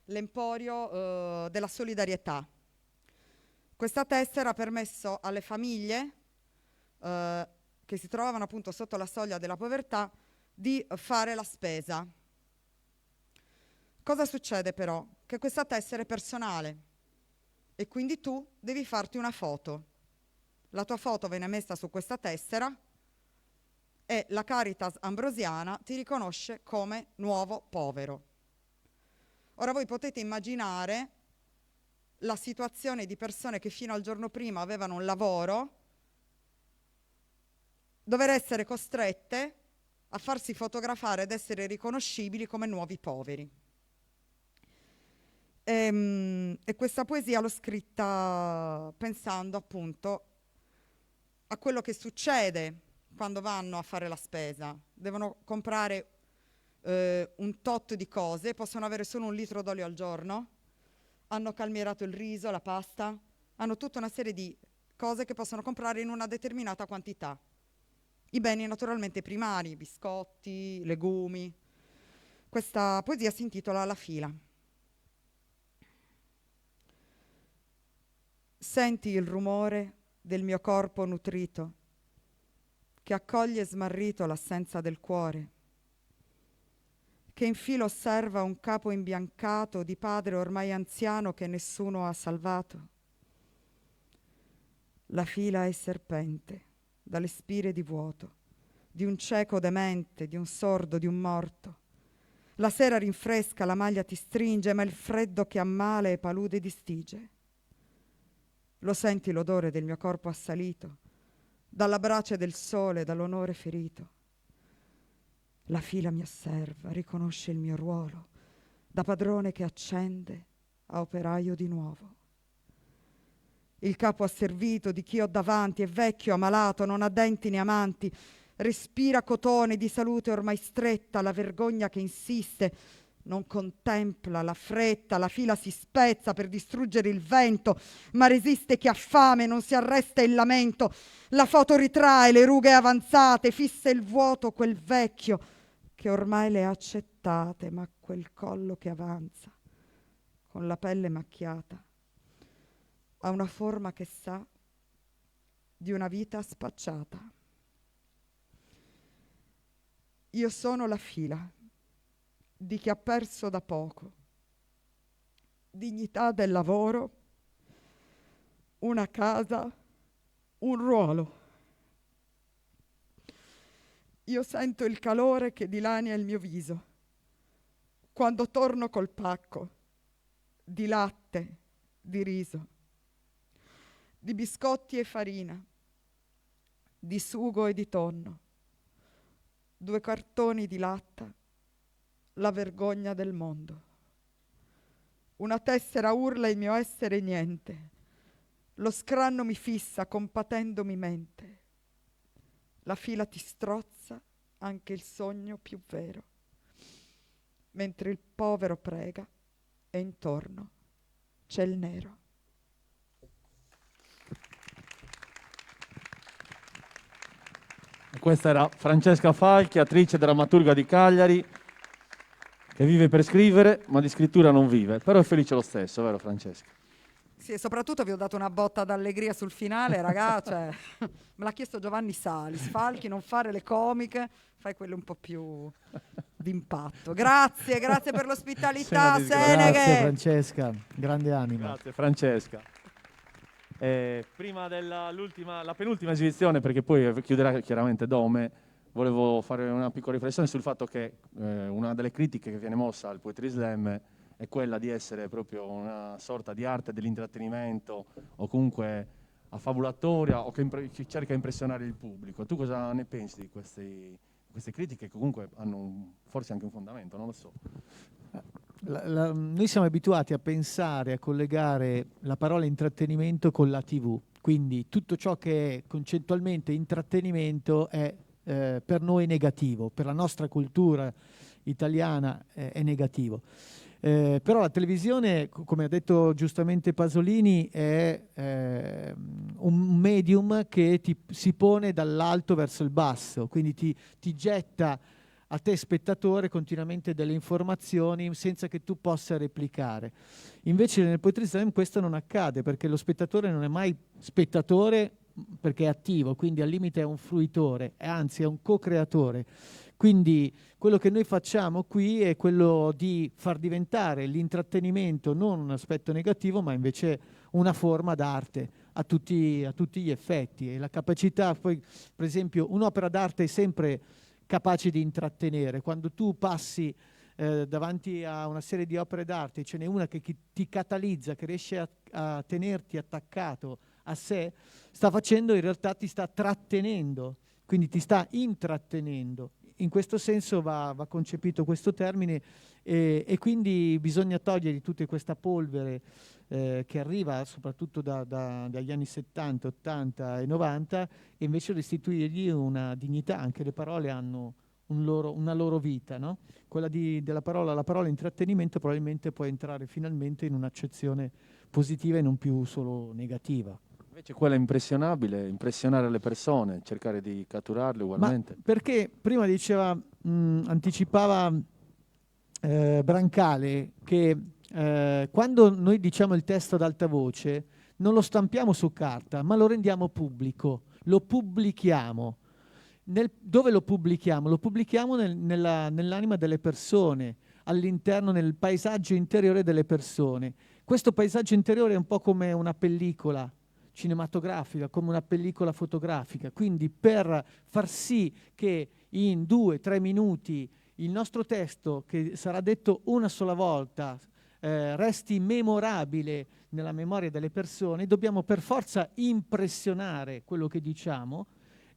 l'Emporio della solidarietà. Questa tessera ha permesso alle famiglie che si trovavano appunto sotto la soglia della povertà di fare la spesa. Cosa succede però? Che questa tessera è personale, e quindi tu devi farti una foto. La tua foto viene messa su questa tessera e la Caritas Ambrosiana ti riconosce come nuovo povero. Ora voi potete immaginare la situazione di persone che fino al giorno prima avevano un lavoro, dover essere costrette a farsi fotografare ed essere riconoscibili come nuovi poveri. E questa poesia l'ho scritta pensando appunto a quello che succede quando vanno a fare la spesa. Devono comprare un tot di cose, possono avere solo 1 litro d'olio al giorno, hanno calmierato il riso, la pasta, hanno tutta una serie di cose che possono comprare in una determinata quantità. I beni naturalmente primari, biscotti, legumi. Questa poesia si intitola La fila. Senti il rumore del mio corpo nutrito, che accoglie smarrito l'assenza del cuore, che in fila osserva un capo imbiancato di padre ormai anziano che nessuno ha salvato. La fila è serpente, dalle spire di vuoto, di un cieco demente, di un sordo, di un morto. La sera rinfresca, la maglia ti stringe, ma il freddo che ammala e palude distige. Lo senti l'odore del mio corpo assalito, dalla brace del sole, dall'onore ferito. La fila mi osserva, riconosce il mio ruolo, da padrone che accende a operaio di nuovo. Il capo asservito di chi ho davanti è vecchio, ammalato, non ha denti né amanti, respira cotone di salute ormai stretta, la vergogna che insiste non contempla la fretta, la fila si spezza per distruggere il vento, ma resiste chi ha fame, non si arresta il lamento. La foto ritrae le rughe avanzate, fissa il vuoto quel vecchio che ormai le ha accettate, ma quel collo che avanza, con la pelle macchiata, ha una forma che sa di una vita spacciata. Io sono la fila di chi ha perso da poco dignità del lavoro, una casa, un ruolo. Io sento il calore che dilania il mio viso quando torno col pacco di latte, di riso, di biscotti e farina, di sugo e di tonno, 2 cartoni di latta, la vergogna del mondo. Una tessera urla il mio essere niente, lo scranno mi fissa compatendomi mente. La fila ti strozza anche il sogno più vero, mentre il povero prega e intorno c'è il nero. Questa era Francesca Falchi, attrice e drammaturga di Cagliari, che vive per scrivere, ma di scrittura non vive. Però è felice lo stesso, vero Francesca? Sì, e soprattutto vi ho dato una botta d'allegria sul finale, ragazzi. Me l'ha chiesto Giovanni Salis. Falchi, non fare le comiche, fai quelle un po' più d'impatto. Grazie per l'ospitalità, Seneghe. Grazie Francesca, grande anima. Grazie Francesca. Prima della la penultima esibizione, perché poi chiuderà chiaramente Dome, volevo fare una piccola riflessione sul fatto che una delle critiche che viene mossa al Poetry Slam è quella di essere proprio una sorta di arte dell'intrattenimento o comunque affabulatoria o che cerca di impressionare il pubblico. Tu cosa ne pensi di queste critiche che comunque hanno forse anche un fondamento, non lo so. Noi siamo abituati a pensare, a collegare la parola intrattenimento con la TV, quindi tutto ciò che è concettualmente intrattenimento è per noi negativo, per la nostra cultura italiana è negativo. Però la televisione, come ha detto giustamente Pasolini, è un medium che si pone dall'alto verso il basso, quindi ti getta a te spettatore continuamente delle informazioni senza che tu possa replicare. Invece nel Poetry Slam questo non accade, perché lo spettatore non è mai spettatore perché è attivo, quindi al limite è un fruitore, anzi è un co-creatore. Quindi quello che noi facciamo qui è quello di far diventare l'intrattenimento non un aspetto negativo, ma invece una forma d'arte a tutti gli effetti. E la capacità, poi, per esempio, un'opera d'arte è sempre capace di intrattenere. Quando tu passi davanti a una serie di opere d'arte, ce n'è una che ti catalizza, che riesce a tenerti attaccato a sé, sta facendo, in realtà ti sta trattenendo, quindi ti sta intrattenendo. In questo senso va concepito questo termine e quindi bisogna togliergli tutta questa polvere che arriva soprattutto dagli anni 70, 80 e 90 e invece restituirgli una dignità. Anche le parole hanno una loro vita, no? Quella la parola intrattenimento probabilmente può entrare finalmente in un'accezione positiva e non più solo negativa. Invece quella impressionabile, impressionare le persone, cercare di catturarle ugualmente. Ma perché prima anticipava Brancale che quando noi diciamo il testo ad alta voce non lo stampiamo su carta, ma lo rendiamo pubblico, lo pubblichiamo. Dove lo pubblichiamo? Lo pubblichiamo nell'anima delle persone, all'interno, nel paesaggio interiore delle persone. Questo paesaggio interiore è un po' come una pellicola cinematografica, come una pellicola fotografica. Quindi per far sì che in 2-3 minuti il nostro testo, che sarà detto una sola volta, resti memorabile nella memoria delle persone, dobbiamo per forza impressionare quello che diciamo,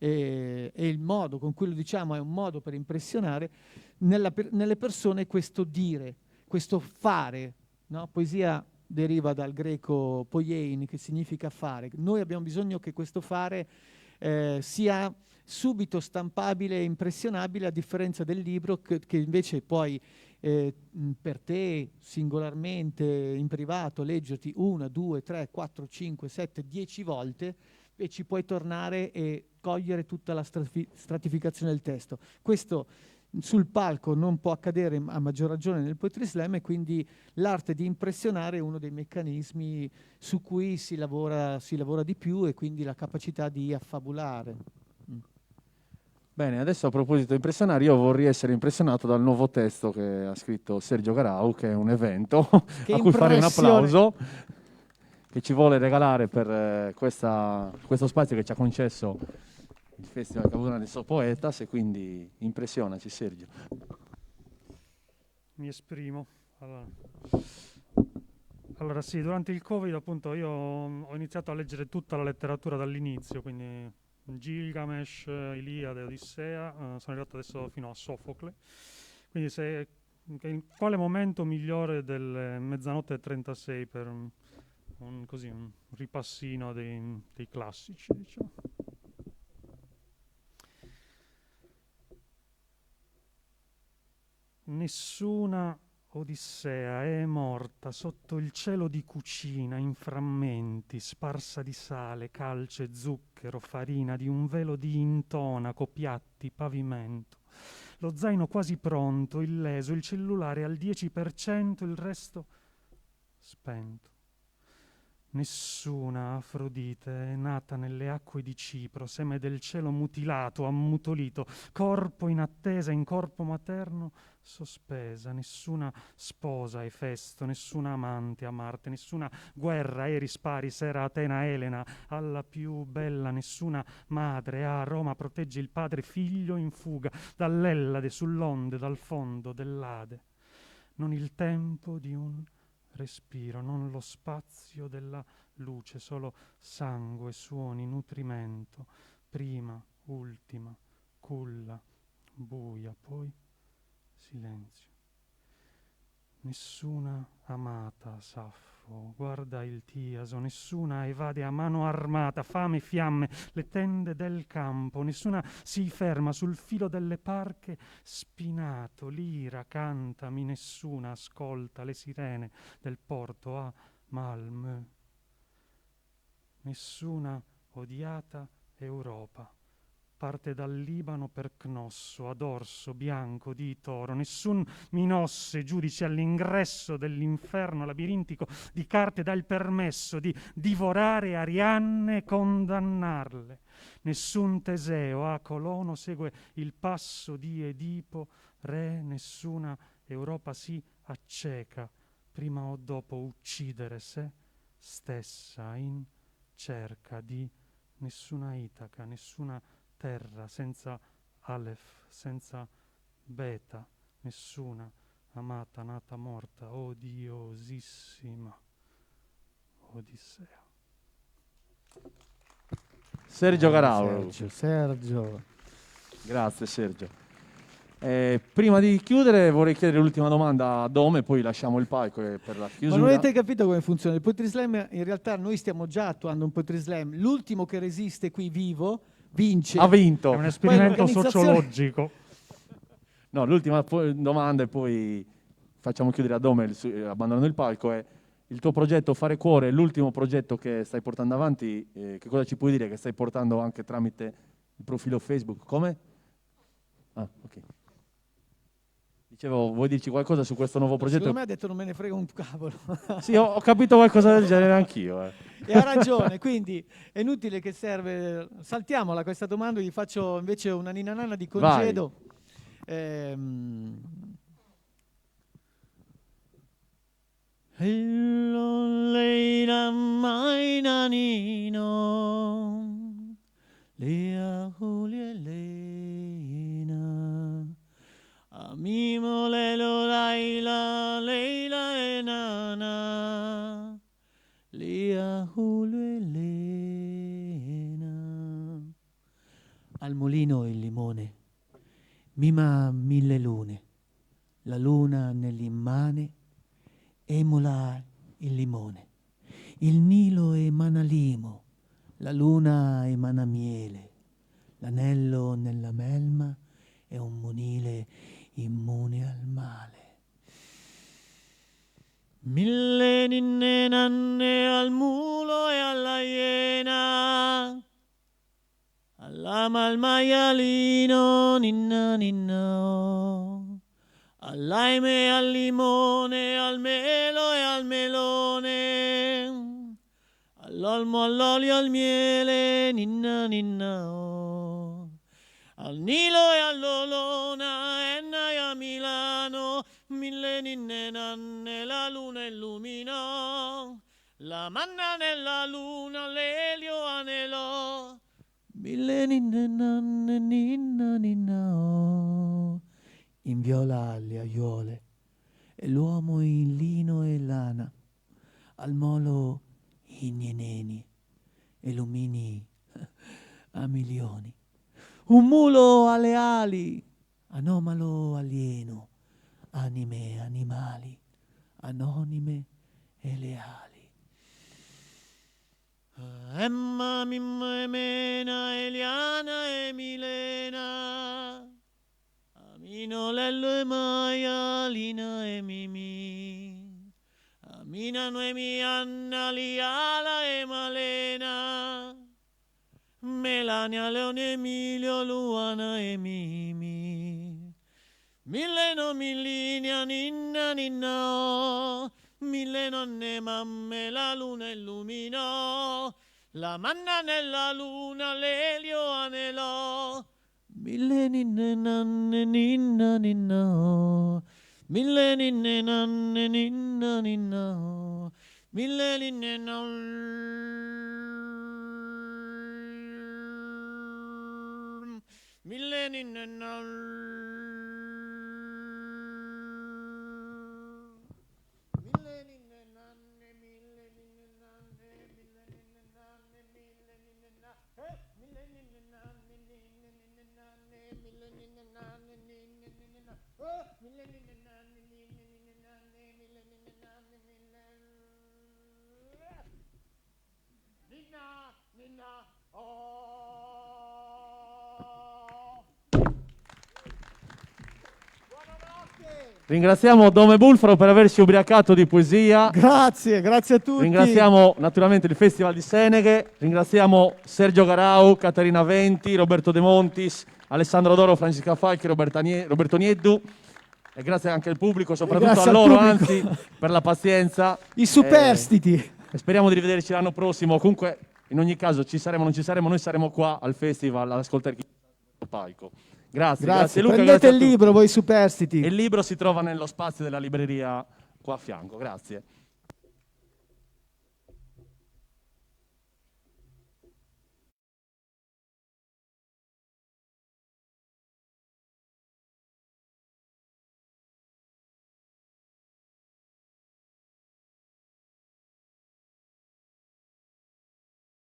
e il modo con cui lo diciamo è un modo per impressionare nelle persone questo dire, questo fare, no? Poesia deriva dal greco poiein, che significa fare. Noi abbiamo bisogno che questo fare sia subito stampabile e impressionabile, a differenza del libro che invece poi per te singolarmente in privato leggerti 1, 2, 3, 4, 5, 7, 10 volte e ci puoi tornare e cogliere tutta la stratificazione del testo. Questo sul palco non può accadere, a maggior ragione nel Poetry Slam, e quindi l'arte di impressionare è uno dei meccanismi su cui si lavora di più, e quindi la capacità di affabulare. Bene, adesso a proposito di impressionare, io vorrei essere impressionato dal nuovo testo che ha scritto Sergio Garau, che è un evento a cui fare un applauso, che ci vuole regalare per questo spazio che ci ha concesso il Festival Cavour adesso Poetas, e quindi impressionaci Sergio. Mi esprimo. Allora sì, durante il Covid appunto io ho iniziato a leggere tutta la letteratura dall'inizio, quindi Gilgamesh, Iliade, Odissea, sono arrivato adesso fino a Sofocle. Quindi in quale momento migliore delle mezzanotte e 36 per un ripassino dei classici, diciamo. Nessuna Odissea è morta sotto il cielo di cucina in frammenti, sparsa di sale, calce, zucchero, farina, di un velo di intonaco, piatti, pavimento. Lo zaino quasi pronto, illeso, il cellulare al 10%, il resto spento. Nessuna Afrodite è nata nelle acque di Cipro, seme del cielo mutilato, ammutolito, corpo in attesa, in corpo materno sospesa. Nessuna sposa Efesto, nessuna amante a Marte, nessuna guerra Eris, Paris, Era, Atena, Elena alla più bella, nessuna madre a Roma protegge il padre figlio in fuga dall'Ellade, sull'onde, dal fondo dell'Ade. Non il tempo di un respiro, non lo spazio della luce, solo sangue, suoni, nutrimento, prima, ultima, culla, buia, poi silenzio. Nessuna amata Saffo guarda il Tiaso, nessuna evade a mano armata, fame e fiamme, le tende del campo, nessuna si ferma sul filo delle parche spinato, l'ira cantami, nessuna ascolta le sirene del porto a Malmö. Nessuna odiata Europa parte dal Libano per Cnosso, ad orso bianco di toro. Nessun Minosse, giudice all'ingresso dell'inferno labirintico di carte, dà il permesso di divorare Arianne e condannarle. nessun Teseo a Colono segue il passo di Edipo, re, nessuna Europa si acceca, prima o dopo uccidere se stessa in cerca di nessuna Itaca, nessuna terra senza Aleph, senza Beta, nessuna amata, nata, morta, odiosissima Odissea. Sergio Garau. Sergio. Grazie Sergio. Prima di chiudere vorrei chiedere l'ultima domanda a Dome, poi lasciamo il palco per la Ma chiusura. non avete capito come funziona? Il Poetry Slam, in realtà noi stiamo già attuando un Poetry Slam. L'ultimo che resiste qui vivo vince. Ha vinto. È un esperimento Poi l'organizzazione- sociologico. No, l'ultima domanda e poi facciamo chiudere a Dome abbandonando il palco è il tuo progetto Fare Cuore, l'ultimo progetto che stai portando avanti, che cosa ci puoi dire che stai portando anche tramite il profilo Facebook? Come? Ah, ok. Dicevo, vuoi dirci qualcosa su questo nuovo progetto? Secondo me ha detto non me ne frega un cavolo. Sì, ho capito qualcosa del genere anch'io. E ha ragione, quindi è inutile che serve. Saltiamola questa domanda, gli faccio invece una ninna nanna di congedo. Hello, Leila, my nanino, Lea, Julia, Elena, Amimo, Lelo, Laila, Leila e Nana, Lea, Julia, Elena. Al mulino il limone, mima 1000 lune, la luna nell'immane emula il limone, il Nilo emana limo, la luna emana miele, l'anello nella melma è un monile immune al male. 1000 ninne nanne al mulo e alla iena, all'ama al maialino, ninna ninna, all'aime al limone, al melo e al melone, all'olmo, all'olio, al miele, ninna ninna, al Nilo e all'Olona, Enna e a Milano, 1000 ninne nanne, la luna illuminò, la manna nella luna, l'elio anelò. 1000 ninne nanne, ninna ninna oh, in viola alle aiuole, e l'uomo in lino e lana, al molo i nieneni, e lumini a milioni. Un mulo alle ali, anomalo alieno, anime animali, anonime e leali. Emma, Mimma, Emena, Eliana e Milena, Amino, Lello e Maia, Lina e Mimi, Amina, Noemi, Anna, Liala e Malena, Melania, Leone, Emilio, Luana e Mimi, Milleno, Millinia, Ninna, Ninna, 1000 nonne mamme, la luna illuminò, la manna nella luna, l'elio anelò. 1000 ninne nanne, ninna ninna oh, 1000 ninne nanne, ninna ninna, 1000 ninne nanne, 1000 ninne nanne. Ringraziamo Dome Bulfaro per averci ubriacato di poesia. Grazie, grazie a tutti. Ringraziamo naturalmente il Festival di Seneghe, ringraziamo Sergio Garau, Caterina Venti, Roberto De Montis, Alessandro Doro, Francesca Falchi, Roberto Nieddu, e grazie anche al pubblico, soprattutto grazie a al loro, pubblico. anzi, per la pazienza. I superstiti. E speriamo di rivederci l'anno prossimo. Comunque In ogni caso ci saremo o non ci saremo, noi saremo qua al festival ad ascoltare il palco. Grazie Luca. Prendete grazie il libro voi superstiti. Il libro si trova nello spazio della libreria qua a fianco. Grazie.